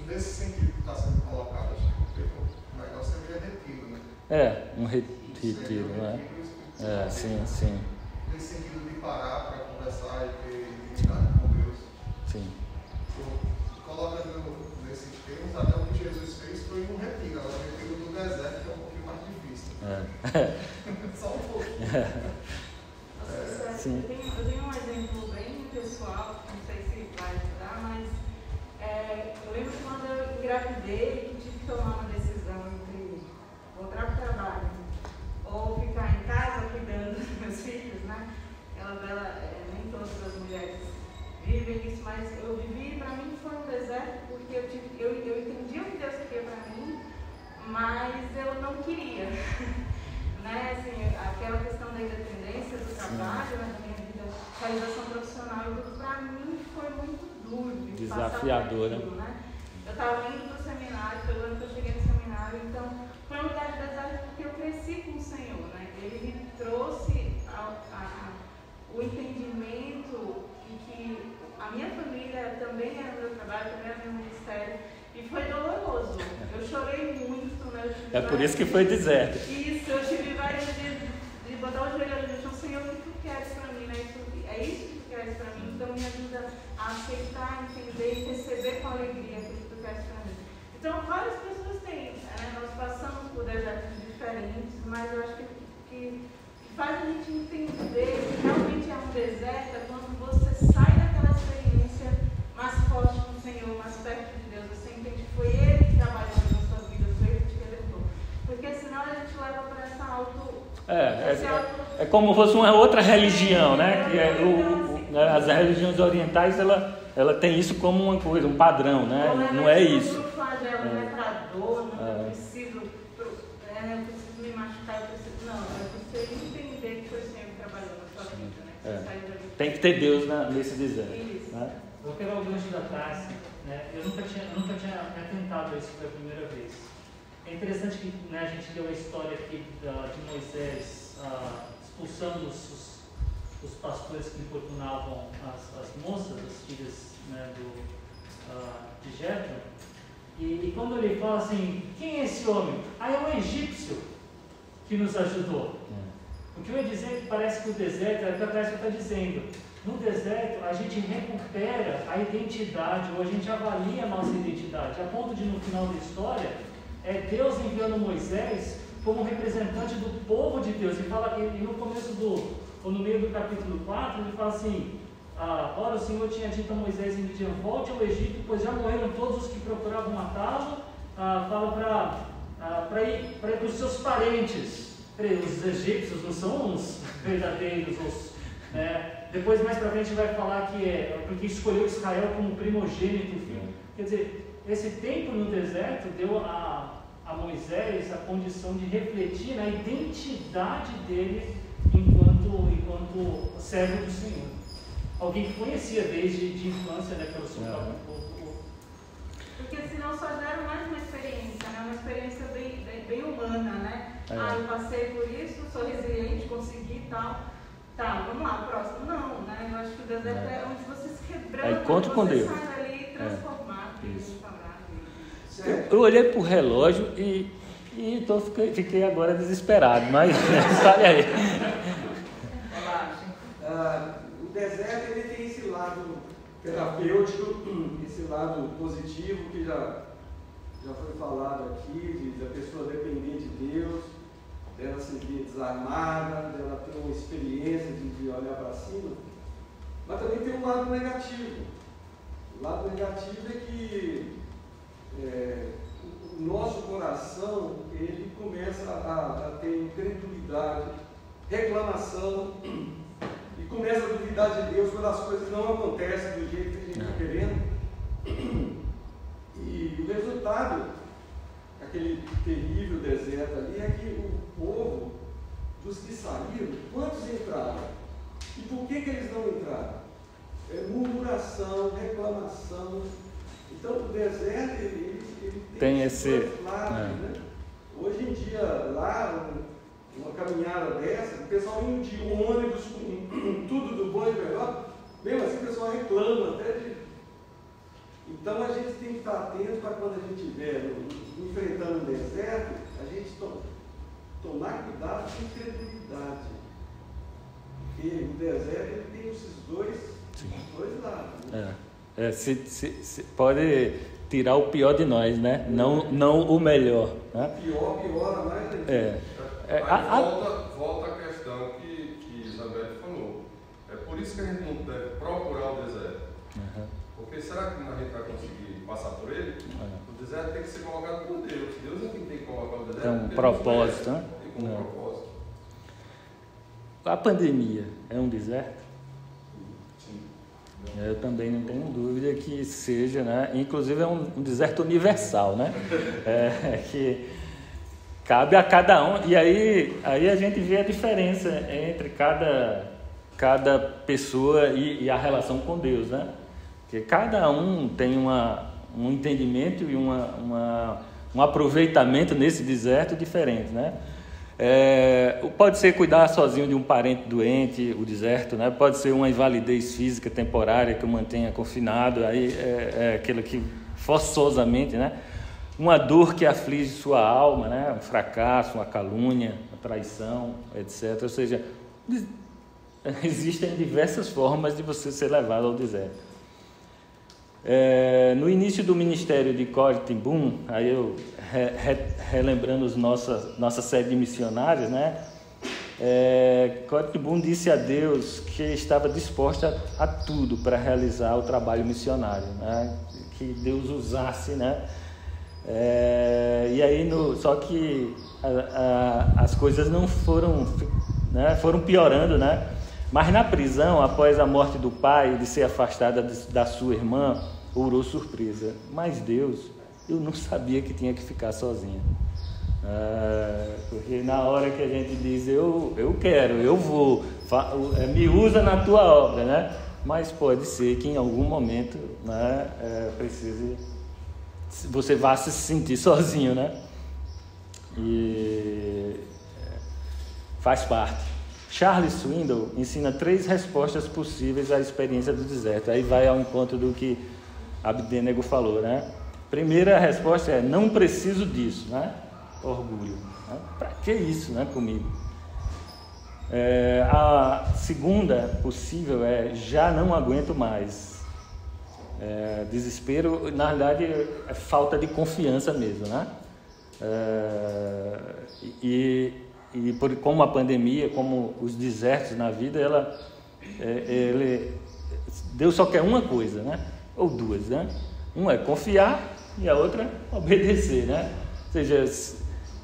Nesse sentido que está sendo colocado, acho que o negócio é retiro, né? Um retiro, né? Sim. Nesse sentido de parar para conversar e ter intimidade com Deus. Sim. Colocando nesses termos, até o que Jesus fez foi um retiro. Agora, o retiro do deserto é um pouquinho mais difícil. Só um pouco. Sim. Eu tenho um exemplo bem pessoal, não sei se vai ajudar, mas eu lembro quando eu engravidei e tive que tomar uma decisão entre voltar para o trabalho ou ficar em casa cuidando dos meus filhos, né? Nem todas as mulheres vivem isso, mas eu vivi, para mim foi um deserto, porque eu entendi o que Deus queria para mim, mas eu não queria. Né? Assim, aquela questão da independência do trabalho, né, da minha vida, realização profissional, para mim foi muito duro. Desafiadora. Né? Eu estava indo para o seminário, foi o ano que eu cheguei no seminário, então foi um lugar de deserto porque eu cresci com o Senhor. Né? Ele me trouxe o entendimento e que a minha família também era meu trabalho, também era meu ministério, e foi doloroso. Eu chorei muito, né? É por isso que foi deserto. Isso, eu tive vários dias de botar o joelho no chão, Senhor, o que tu queres para mim, né? É isso que tu queres para mim, então me ajuda a aceitar, entender e receber com alegria aquilo que tu queres para mim. Então, várias pessoas têm, né? Nós passamos por desertos diferentes, mas eu acho que faz a gente entender que realmente é um deserto é quando você sai daquela experiência mais forte com o Senhor, mais perto de Deus, você entende que foi Ele que trabalhou na sua vida, foi Ele que te levantou. Porque senão a gente leva para essa é como se fosse uma outra religião, né? Que as religiões orientais, ela tem isso como uma coisa, um padrão, né? Não é isso. Não é para dor, não preciso me machucar, não, é você entender que foi o Senhor que trabalhou na sua vida, né? Tem que ter Deus nesse deserto. Isso. Né? Vou pegar o gancho da Tássia, né? Eu nunca tinha me atentado a isso pela primeira vez. É interessante que, né, a gente deu a história aqui de Moisés expulsando os pastores que importunavam as moças, as filhas, né, de Jétro. E quando ele fala assim, quem é esse homem? É um egípcio que nos ajudou. O que eu ia dizer, parece que o deserto, é o que a Tássia está dizendo. No deserto, a gente recupera a identidade, ou a gente avalia a nossa identidade, a ponto de, no final da história, Deus enviando Moisés como representante do povo de Deus. Ele fala, e no começo ou no meio do capítulo 4, ele fala assim, ora, o Senhor tinha dito a Moisés em Midian, volte ao Egito, pois já morreram todos os que procuravam matá-lo. Fala para ir para os seus parentes. Os egípcios não são os verdadeiros, né? Depois, mais para frente, vai falar que porque escolheu Israel como primogênito filho. Quer dizer, esse tempo no deserto deu a Moisés a condição de refletir na identidade dele enquanto servo do Senhor. Alguém que conhecia desde de infância, né, pelo seu próprio povo. Porque senão só gera mais uma experiência, né? Uma experiência bem humana, né? Eu passei por isso, sou resiliente, consegui e tal. Tá, vamos lá, próximo. Não, né? Eu acho que o deserto é onde você se quebranta, encontro com Deus. Sai dali transformado, restaurado. Eu olhei para o relógio e fiquei agora desesperado, mas sabe aí. O deserto ele tem esse lado terapêutico, esse lado positivo que já foi falado aqui, da pessoa depender de Deus, dela se ver desarmada, dela ter uma experiência de olhar para cima, mas também tem um lado negativo. O lado negativo é que o nosso coração ele começa a ter incredulidade, reclamação, e começa a duvidar de Deus quando as coisas não acontecem do jeito que a gente está querendo. E o resultado, aquele terrível deserto ali, é que o povo, dos que saíram, quantos entraram? E por que eles não entraram? Murmuração, reclamação. Então o deserto ele tem esse lados, né? Hoje em dia, lá, uma caminhada dessa, o pessoal indo de ônibus com tudo do bom e melhor, mesmo assim o pessoal reclama até de. Então a gente tem que estar atento para quando a gente estiver enfrentando um deserto, a gente tomar cuidado com incredulidade. Porque o deserto ele tem esses dois lados. Né? Se pode tirar o pior de nós, né? Não o melhor. Né? Pior, mais ainda. volta a questão que Isabel falou. É por isso que a gente não deve procurar o deserto. Porque será que a gente vai conseguir passar por ele? O deserto tem que ser colocado por Deus. Deus é quem tem que colocar o deserto. É um propósito, né? Tem um propósito. A pandemia é um deserto? Sim. Eu também não tenho dúvida que seja, né? Inclusive é um deserto universal, né? Que cabe a cada um. E aí a gente vê a diferença entre cada pessoa e a relação com Deus, né? Porque cada um tem um entendimento e um aproveitamento nesse deserto diferente, né? Pode ser cuidar sozinho de um parente doente, o deserto, né? Pode ser uma invalidez física temporária que o mantenha confinado, aí é aquilo que forçosamente, né? Uma dor que aflige sua alma, né? Um fracasso, uma calúnia, uma traição, etc. Ou seja, existem diversas formas de você ser levado ao deserto. No início do ministério de Corrie ten Boom, aí eu relembrando nossa série de missionários, né? Corrie ten Boom disse a Deus que estava disposta a tudo para realizar o trabalho missionário, né? Que Deus usasse, né? E aí só que as coisas não foram, né? Foram piorando, né? Mas na prisão, após a morte do pai, de ser afastada da sua irmã, orou surpresa. Mas Deus, eu não sabia que tinha que ficar sozinha. Porque na hora que a gente diz, eu quero, eu vou, me usa na tua obra, né? Mas pode ser que em algum momento, né, você vá se sentir sozinho, né? E faz parte. Charles Swindoll ensina 3 respostas possíveis à experiência do deserto. Aí vai ao encontro do que Abednego falou, né? Primeira resposta é: não preciso disso, né? Orgulho. Né? Para que isso, né? Comigo. A segunda possível é: já não aguento mais. Desespero, na verdade, é falta de confiança mesmo, né? Como a pandemia, como os desertos na vida, Deus só quer uma coisa, né? Ou duas, né? Uma é confiar e a outra é obedecer, né? Ou seja,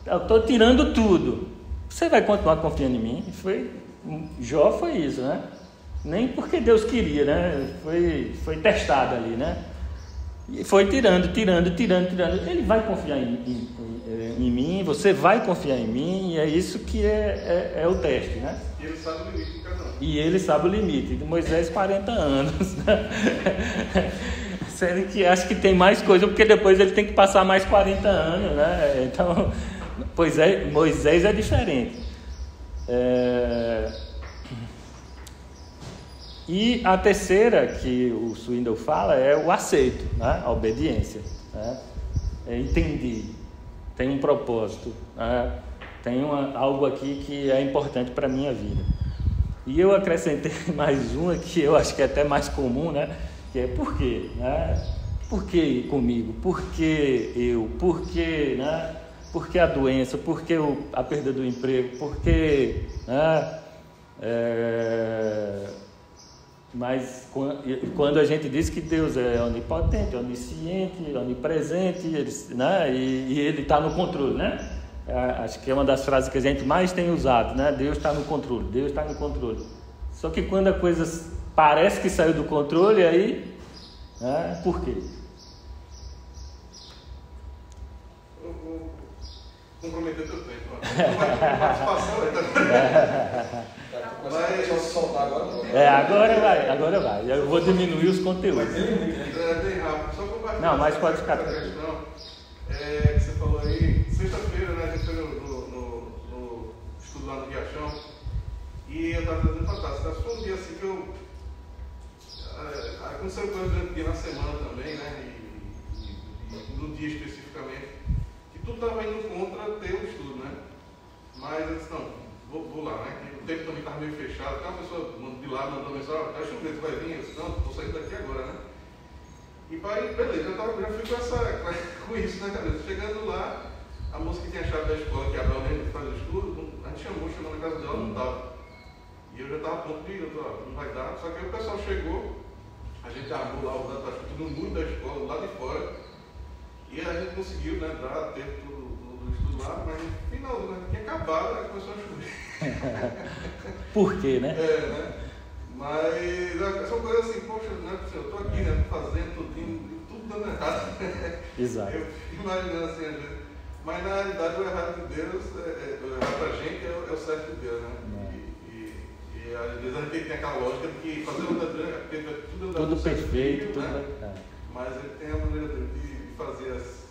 eu estou tirando tudo. Você vai continuar confiando em mim? Jó foi isso, né? Nem porque Deus queria, né? Foi testado ali, né? E foi tirando. Ele vai confiar em mim, você vai confiar em mim, e é isso que é o teste, né? E ele sabe o limite de cada um. E ele sabe o limite. De Moisés, 40 anos. Né? Sendo que acho que tem mais coisa, porque depois ele tem que passar mais 40 anos, né? Então, Moisés é diferente. E a terceira que o Swindoll fala é o aceito, né? A obediência, né? Entendi, tem um propósito, né? Tem algo aqui que é importante para a minha vida. E eu acrescentei mais uma que eu acho que é até mais comum, né? Que é por quê, né? Por que comigo? Por que eu? Por que, né? Por que a doença? Por que a perda do emprego? Por que, né? Mas quando a gente diz que Deus é onipotente, onisciente, onipresente, né? E Ele está no controle, né? Acho que é uma das frases que a gente mais tem usado, né? Deus está no controle, Deus está no controle. Só que quando a coisa parece que saiu do controle, aí, né? Por quê? Eu vou comprometer teu tempo. Participação. Agora vai. Eu vou diminuir os conteúdos. Bem rápido, só compartilhar. Não, mas pode ficar tranquilo. Que você falou aí, sexta-feira, né, a gente foi no estudo lá no Riachão, e eu estava trazendo fantástico. Foi um dia assim que eu. Aconteceu coisa durante o dia na semana também, né? E no dia especificamente, que tudo estava indo contra ter o estudo, né? Mas eu disse, não, vou lá, né? O tempo também estava meio fechado, até uma pessoa de lá mandou mensagem, tá chovendo, vai vir? Eu disse, não, estou saindo daqui agora, né? E pai, beleza, já fui com isso na cabeça. Chegando lá, a moça que tinha a chave da escola, que abre o mesmo faz o estudo, ponto, não vai dar. Só que aí o pessoal chegou, a gente armou lá os dados no muro da escola, lá de fora, e a gente conseguiu, né, dar tempo do estudo lá, mas no final, né, tinha acabado, aí começou a chover. Por quê, né? Né? Mas são coisas assim, poxa, né, eu estou aqui, né, fazendo tudo dando errado. Exato. Eu fico imaginando assim, às vezes. Mas na realidade o errado de Deus, o errado pra gente é o certo de Deus, né? E às vezes a gente tem aquela lógica de que fazer o verdadeiro é porque tudo perfeito, tudo né? Mas ele tem a maneira de fazer as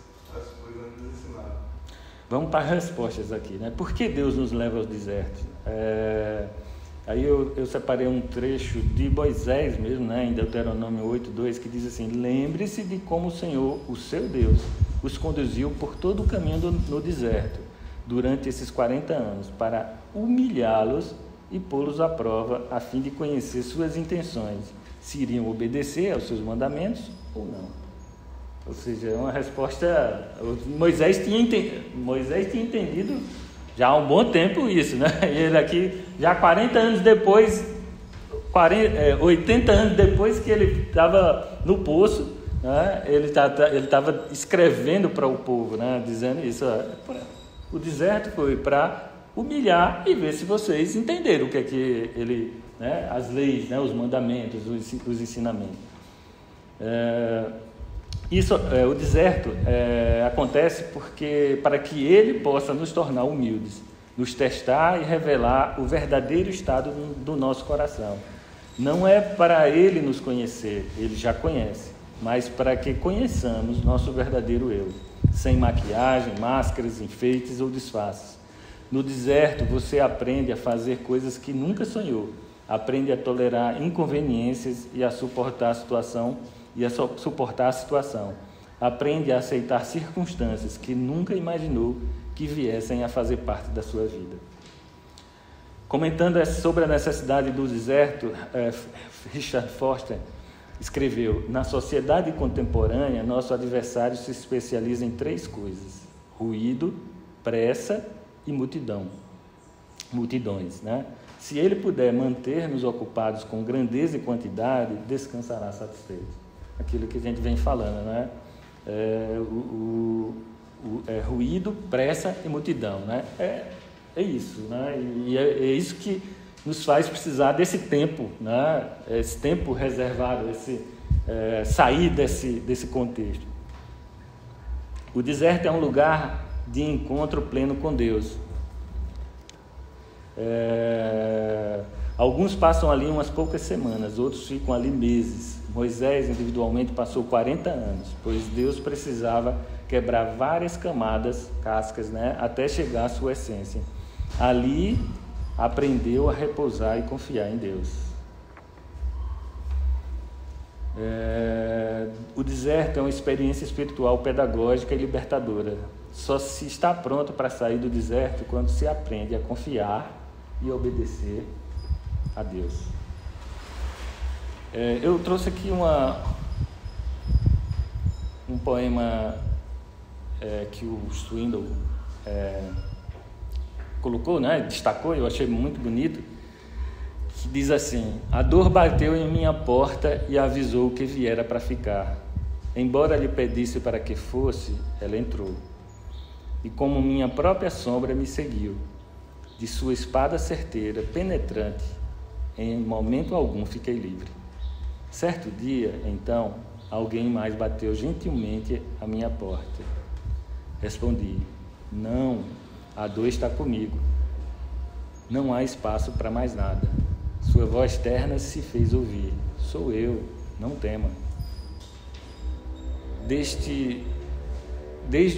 coisas, de nos ensinar. Vamos para as respostas aqui, né? Por que Deus nos leva aos desertos? Aí eu separei um trecho de Moisés mesmo, né? Em Deuteronômio 8:2, que diz assim: lembre-se de como o Senhor, o seu Deus, os conduziu por todo o caminho no deserto, durante esses 40 anos, para humilhá-los e pô-los à prova, a fim de conhecer suas intenções, se iriam obedecer aos seus mandamentos ou não. Ou seja, é uma resposta. Moisés tinha entendido já há um bom tempo isso, né? E ele aqui, já 40 anos depois, 80 anos depois que ele estava no poço, né? Ele estava escrevendo para o povo, né? Dizendo isso. O deserto foi para humilhar e ver se vocês entenderam o que é que ele, né? As leis, né? Os mandamentos, os ensinamentos. O deserto acontece para que ele possa nos tornar humildes, nos testar e revelar o verdadeiro estado do nosso coração. Não é para ele nos conhecer, ele já conhece, mas para que conheçamos nosso verdadeiro eu, sem maquiagem, máscaras, enfeites ou disfarces. No deserto você aprende a fazer coisas que nunca sonhou, aprende a tolerar inconveniências e a suportar a situação. Aprende a aceitar circunstâncias que nunca imaginou que viessem a fazer parte da sua vida. Comentando sobre a necessidade do deserto, Richard Foster escreveu: na sociedade contemporânea, nosso adversário se especializa em 3 coisas: ruído, pressa e multidões, né? Se ele puder manter-nos ocupados com grandeza e quantidade, descansará satisfeito. Aquilo que a gente vem falando, né? Ruído, pressa e multidão, né? É isso, né? E é isso que nos faz precisar desse tempo, né? Esse tempo reservado, sair desse contexto. O deserto é um lugar de encontro pleno com Deus. Alguns passam ali umas poucas semanas, outros ficam ali meses. Moisés individualmente passou 40 anos, pois Deus precisava quebrar várias cascas, né, até chegar à sua essência. Ali aprendeu a repousar e confiar em Deus. O deserto é uma experiência espiritual, pedagógica e libertadora. Só se está pronto para sair do deserto quando se aprende a confiar e obedecer a Deus. Eu trouxe aqui um poema que o Swindoll colocou, né? Destacou, eu achei muito bonito, que diz assim: a dor bateu em minha porta e avisou que viera para ficar. Embora lhe pedisse para que fosse, ela entrou. E como minha própria sombra me seguiu, de sua espada certeira, penetrante, em momento algum fiquei livre. Certo dia, então, alguém mais bateu gentilmente à minha porta. Respondi: não, a dor está comigo. Não há espaço para mais nada. Sua voz terna se fez ouvir: sou eu, não tema. Desde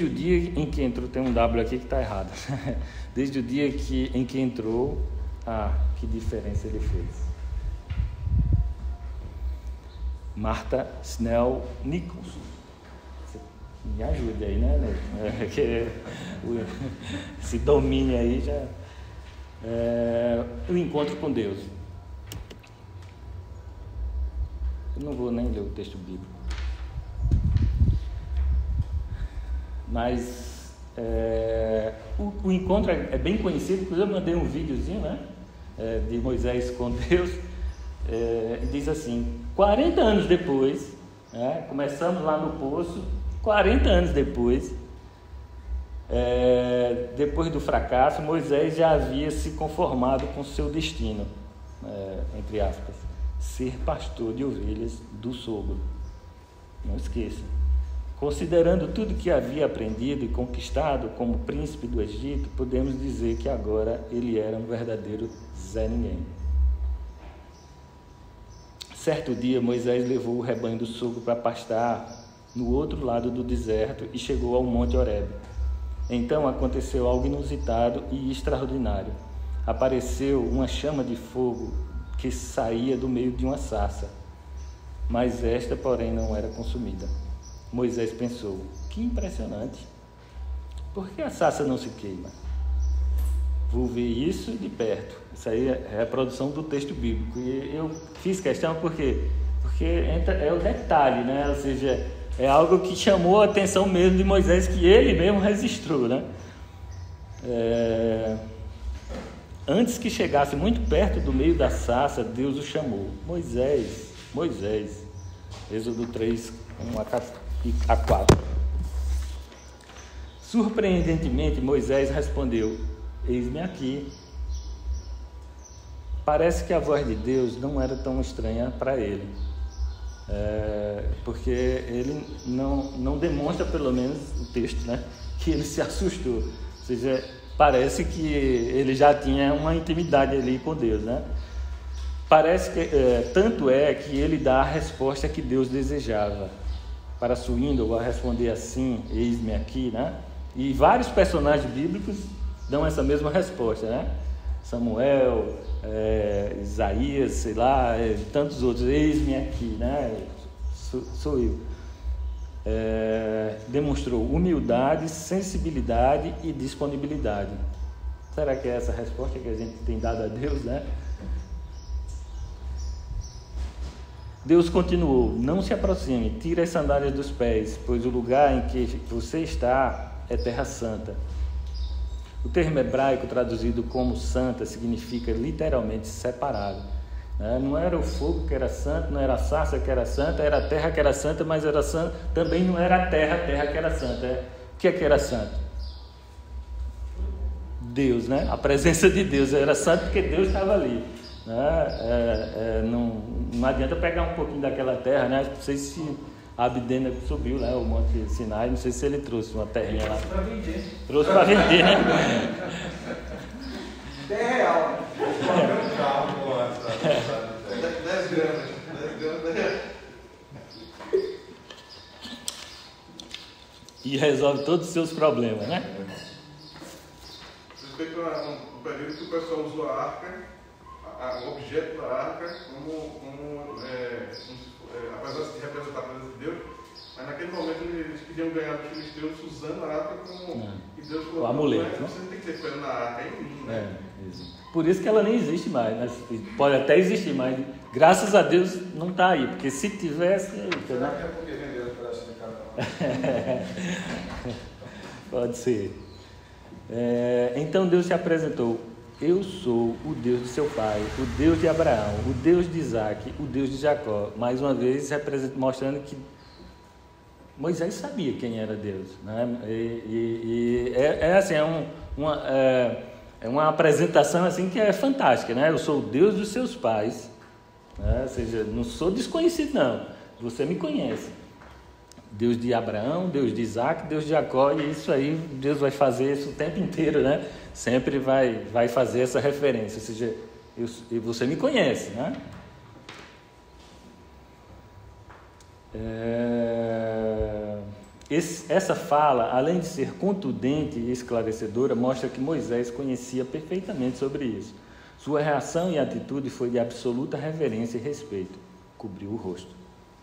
o dia em que entrou, tem um W aqui que está errado. Desde o dia em que entrou, que diferença ele fez. Martha Snell Nicholson. Você me ajude aí, né? Esse domínio aí já. O encontro com Deus. Eu não vou nem ler o texto bíblico. Mas o encontro é bem conhecido. Inclusive eu mandei um videozinho, né? de Moisés com Deus, diz assim: 40 anos depois, começamos lá no poço, 40 anos depois, depois do fracasso, Moisés já havia se conformado com seu destino, entre aspas, ser pastor de ovelhas do sogro. Não esqueça. Considerando tudo que havia aprendido e conquistado como príncipe do Egito, podemos dizer que agora ele era um verdadeiro Zé Ninguém. Certo dia, Moisés levou o rebanho do sogro para pastar no outro lado do deserto e chegou ao Monte Horebe. Então aconteceu algo inusitado e extraordinário. Apareceu uma chama de fogo que saía do meio de uma sarça, mas esta, porém, não era consumida. Moisés pensou: que impressionante! Por que a sarça não se queima? Vou ver isso de perto. Isso aí é a produção do texto bíblico. E eu fiz questão porque é o detalhe, né? Ou seja, é algo que chamou a atenção mesmo de Moisés, que ele mesmo registrou, né? Antes que chegasse muito perto do meio da sarça, Deus o chamou: Moisés, Moisés. Êxodo 3, 1 a 4. Surpreendentemente, Moisés respondeu: eis-me aqui. Parece que a voz de Deus não era tão estranha para ele, porque ele não demonstra, pelo menos o texto, né, que ele se assustou. Ou seja, parece que ele já tinha uma intimidade ali com Deus, né? Parece que, tanto é que ele dá a resposta que Deus desejava. Para Swindoll, a responder assim: eis-me aqui, né? E vários personagens bíblicos dão essa mesma resposta, né? Samuel, Isaías, sei lá, tantos outros: eis-me aqui, né? Sou eu. Demonstrou humildade, sensibilidade e disponibilidade. Será que é essa a resposta que a gente tem dado a Deus, né? Deus continuou: não se aproxime, tire as sandálias dos pés, pois o lugar em que você está é terra santa. O termo hebraico traduzido como santa significa literalmente separado. Não era o fogo que era santo, não era a sarça que era santa, era a terra que era santa, mas era santa, também não era a terra que era santa. O que era santo? Deus, né? A presença de Deus era santo porque Deus estava ali. Não adianta pegar um pouquinho daquela terra, né? Não sei se a Abdena subiu, né, o Monte Sinai, não sei se ele trouxe uma terrinha lá. Trouxe para vender, né? R$10. 10 gramas. E resolve todos os seus problemas, né? Vocês veem que um período que o pessoal usou a arca, o objeto da arca, apesar de representar a presença de Deus, mas naquele momento eles queriam ganhar dos filisteus usando a arca como. E Deus falou: o amuleto. Você não tem que ter fé na arca, é em mim, né? Por isso que ela nem existe mais, né? Pode até existir, mas graças a Deus não está aí, porque se tivesse. Será que é porque venderam o pedaço de cartão? Pode ser. Então Deus se apresentou: eu sou o Deus de seu pai, o Deus de Abraão, o Deus de Isaac, o Deus de Jacó. Mais uma vez mostrando que Moisés sabia quem era Deus, né? É uma apresentação assim que é fantástica, né? Eu sou o Deus dos seus pais, né? Ou seja, não sou desconhecido não, você me conhece. Deus de Abraão, Deus de Isaac, Deus de Jacó, e isso aí Deus vai fazer isso o tempo inteiro, né? Sempre vai fazer essa referência, ou seja, você me conhece, né? Essa fala, além de ser contundente e esclarecedora, mostra que Moisés conhecia perfeitamente sobre isso. Sua reação e atitude foi de absoluta reverência e respeito. Cobriu o rosto,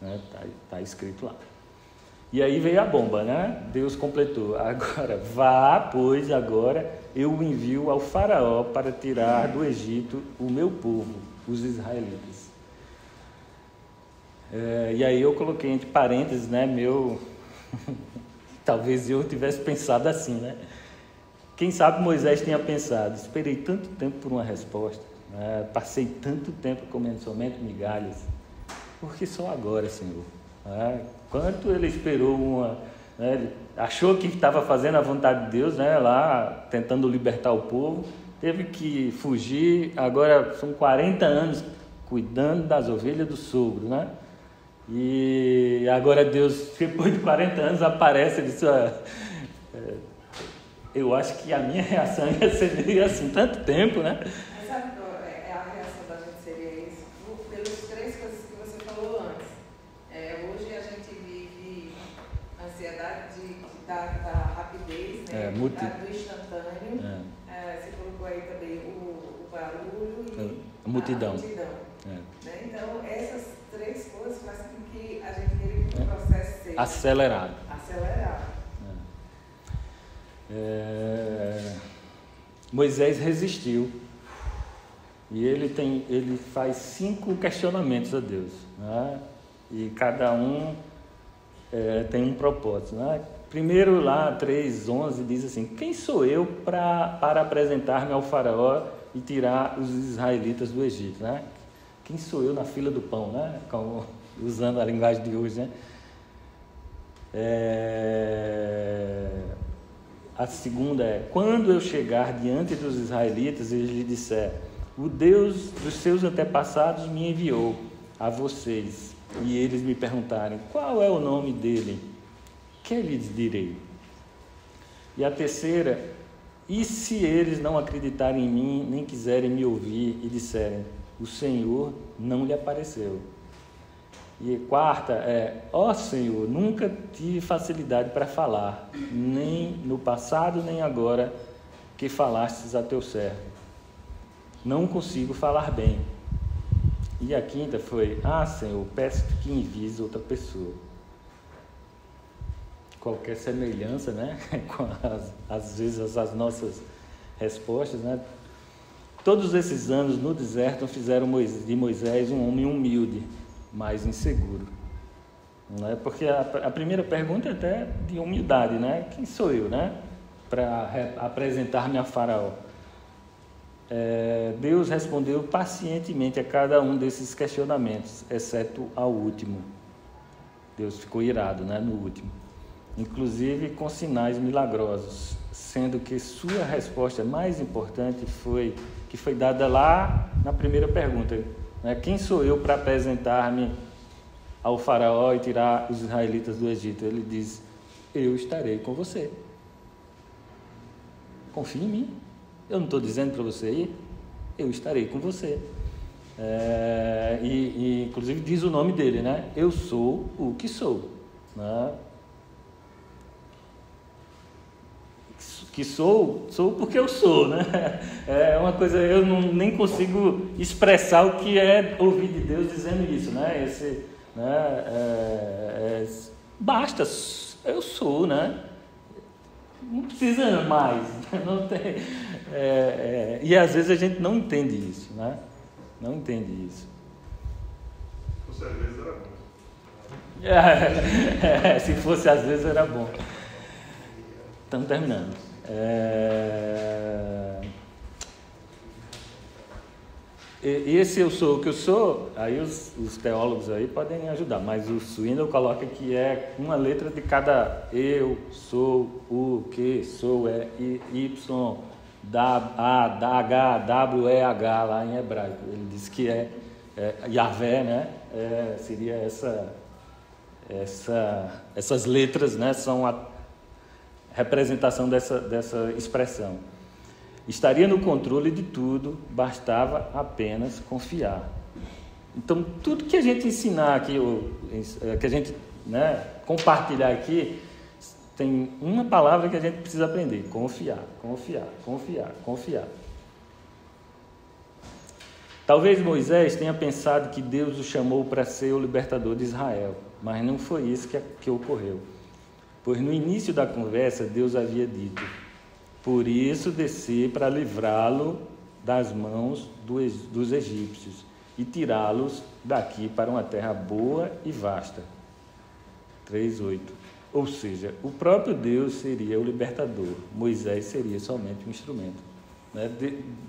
né? Tá escrito lá. E aí veio a bomba, né? Deus completou: agora vá, pois agora eu o envio ao faraó para tirar do Egito o meu povo, os israelitas. E aí eu coloquei entre parênteses, né, talvez eu tivesse pensado assim, né? Quem sabe Moisés tenha pensado: esperei tanto tempo por uma resposta, Passei tanto tempo comendo somente migalhas, porque só agora, Senhor. Quanto ele esperou ele achou que estava fazendo a vontade de Deus, lá tentando libertar o povo, teve que fugir. Agora são 40 anos cuidando das ovelhas do sogro, E agora Deus, depois de 40 anos, aparece e diz: eu acho que a minha reação ia ser meio assim, tanto tempo, Mas sabe qual é a reação da gente? Seria isso? Pelas 3 coisas que você falou antes. Hoje a gente vive a ansiedade da rapidez, do instantâneo. Você colocou aí também o barulho e a multidão. Então, essas 3 coisas fazem com que a gente queira que o processo seja acelerado. Moisés resistiu e ele faz 5 questionamentos a Deus, e cada um tem um propósito, Primeiro lá 3:11 diz assim: quem sou eu para apresentar-me ao faraó e tirar os israelitas do Egito, Quem sou eu na fila do pão, Como, usando a linguagem de hoje, A segunda é: quando eu chegar diante dos israelitas e lhes disser: o Deus dos seus antepassados me enviou a vocês, e eles me perguntarem: qual é o nome dele? Que lhes direi? E a terceira: e se eles não acreditarem em mim, nem quiserem me ouvir e disserem: o Senhor não lhe apareceu? E a quarta é: ó Senhor, nunca tive facilidade para falar, nem no passado, nem agora que falastes a teu servo. Não consigo falar bem. E a quinta foi: Senhor, peço-te que envies outra pessoa. Qualquer semelhança, com às vezes as nossas respostas, Todos esses anos no deserto fizeram de Moisés um homem humilde, mas inseguro. Porque a primeira pergunta é até de humildade, Quem sou eu, para apresentar-me a Faraó? Deus respondeu pacientemente a cada um desses questionamentos, exceto ao último. Deus ficou irado, no último. Inclusive com sinais milagrosos, sendo que sua resposta mais importante foi dada lá na primeira pergunta. Quem sou eu para apresentar-me ao faraó e tirar os israelitas do Egito? Ele diz: eu estarei com você. Confie em mim. Eu não estou dizendo para você ir? Eu estarei com você. E inclusive diz o nome dele, Eu sou o que sou. Que sou porque eu sou, É uma coisa, eu nem consigo expressar o que é ouvir de Deus dizendo isso, basta, eu sou, Não precisa mais, não tem. E às vezes a gente não entende isso, Não entende isso. Se fosse às vezes era bom. Se fosse às vezes era bom. Estamos terminando. Esse eu sou o que eu sou, aí os teólogos aí podem ajudar, mas o Swindoll coloca que é uma letra de cada eu, sou, o, que, sou, Y, A, H, W, E, H lá em hebraico. Ele diz que Yahvé, seria essas letras, são a representação dessa expressão. Estaria no controle de tudo, bastava apenas confiar. Então, tudo que a gente ensinar aqui, que a gente compartilhar aqui, tem uma palavra que a gente precisa aprender: confiar, confiar, confiar, confiar. Talvez Moisés tenha pensado que Deus o chamou para ser o libertador de Israel, mas não foi isso que ocorreu. Pois no início da conversa, Deus havia dito: por isso desci para livrá-lo das mãos dos egípcios e tirá-los daqui para uma terra boa e vasta. 3:8. Ou seja, o próprio Deus seria o libertador, Moisés seria somente um instrumento. né?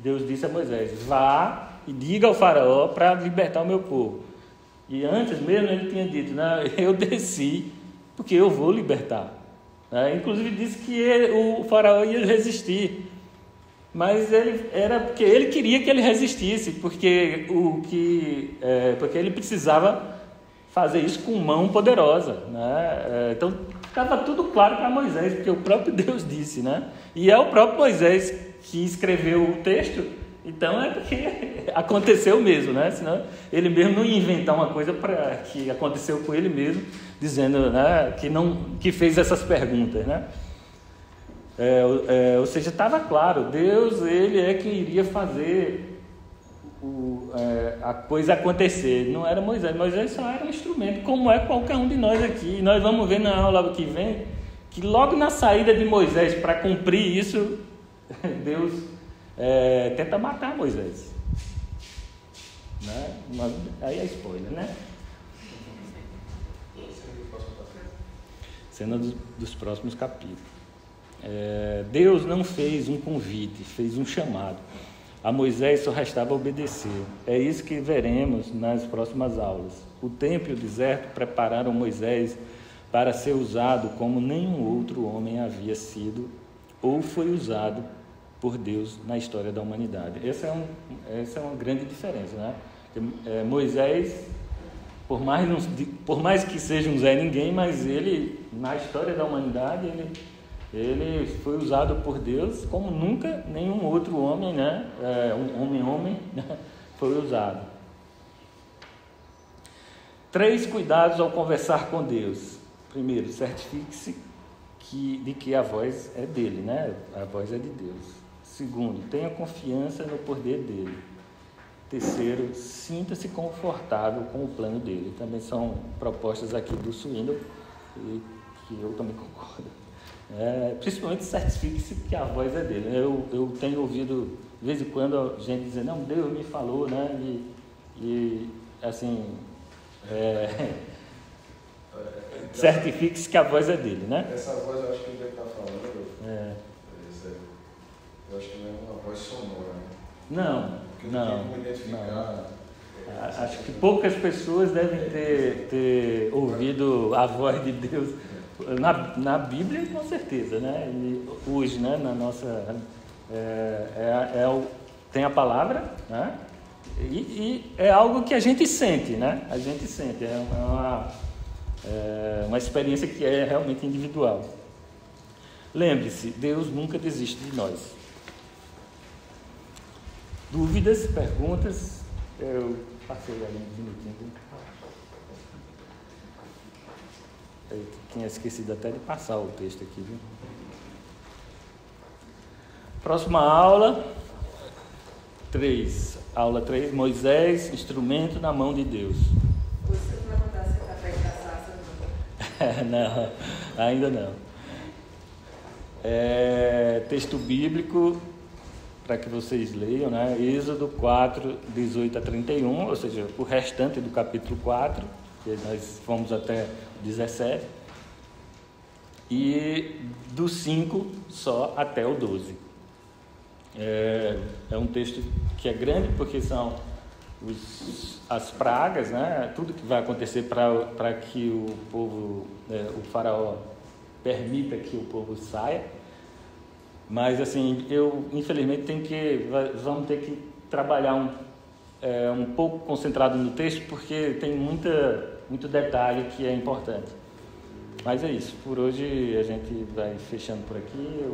Deus disse a Moisés: vá e diga ao faraó para libertar o meu povo. E antes mesmo ele tinha dito: não, eu desci porque eu vou libertar. Inclusive disse que o faraó ia resistir. Mas era porque ele queria que ele resistisse, porque ele precisava fazer isso com mão poderosa, né? Então estava tudo claro para Moisés, porque o próprio Deus disse, né? E é o próprio Moisés que escreveu o texto, então é porque aconteceu mesmo, né? Senão ele mesmo não ia inventar uma coisa que aconteceu com ele mesmo, dizendo, né, que fez essas perguntas, né? Ou seja, estava claro, Deus, ele é que iria fazer a coisa acontecer. Não era Moisés. Moisés só era um instrumento, como é qualquer um de nós aqui. E nós vamos ver na aula que vem que logo na saída de Moisés para cumprir isso, Deus tenta matar Moisés, né? Mas aí é spoiler, né? Cena dos próximos capítulos. Deus não fez um convite, fez um chamado. A Moisés só restava obedecer. É isso que veremos nas próximas aulas. O tempo e o deserto prepararam Moisés para ser usado como nenhum outro homem havia sido ou foi usado por Deus na história da humanidade. Essa é uma grande diferença, né? Moisés, por mais que seja um Zé Ninguém, mas ele, na história da humanidade, ele foi usado por Deus como nunca nenhum outro homem, né? Homem, foi usado. 3 cuidados ao conversar com Deus. Primeiro, certifique-se de que a voz é dele, né? A voz é de Deus. Segundo, tenha confiança no poder dele. Terceiro, sinta-se confortável com o plano dele. Também são propostas aqui do Swindoll, que eu também concordo. Principalmente certifique-se que a voz é dele. Eu tenho ouvido de vez em quando a gente dizer: não, Deus me falou, né? E assim, certifique-se que a voz é dele, né? Essa voz eu acho que ele deve estar falando. Eu acho que não é uma voz sonora, né? Não. Acho que poucas pessoas devem ter ouvido a voz de Deus. Na Bíblia, com certeza, né? E hoje, né, na nossa... tem a palavra, né? E é algo que a gente sente, né? A gente sente. Uma experiência que é realmente individual. Lembre-se, Deus nunca desiste de nós. Dúvidas, perguntas? Eu passei ali um minutinho. Eu tinha esquecido até de passar o texto aqui, viu? Próxima aula 3. Aula 3, Moisés, instrumento na mão de Deus. Você não vai mandar você café de cachaça, não? Não, ainda não. Texto bíblico para que vocês leiam, né? Êxodo 4, 18 a 31, ou seja, o restante do capítulo 4, que nós fomos até 17, e do 5 só até o 12. É um texto que é grande porque são as pragas, né? Tudo que vai acontecer para que o povo, o faraó permita que o povo saia. Mas assim, eu infelizmente vamos ter que trabalhar um pouco concentrado no texto, porque tem muito detalhe que é importante. Mas é isso, por hoje a gente vai fechando por aqui.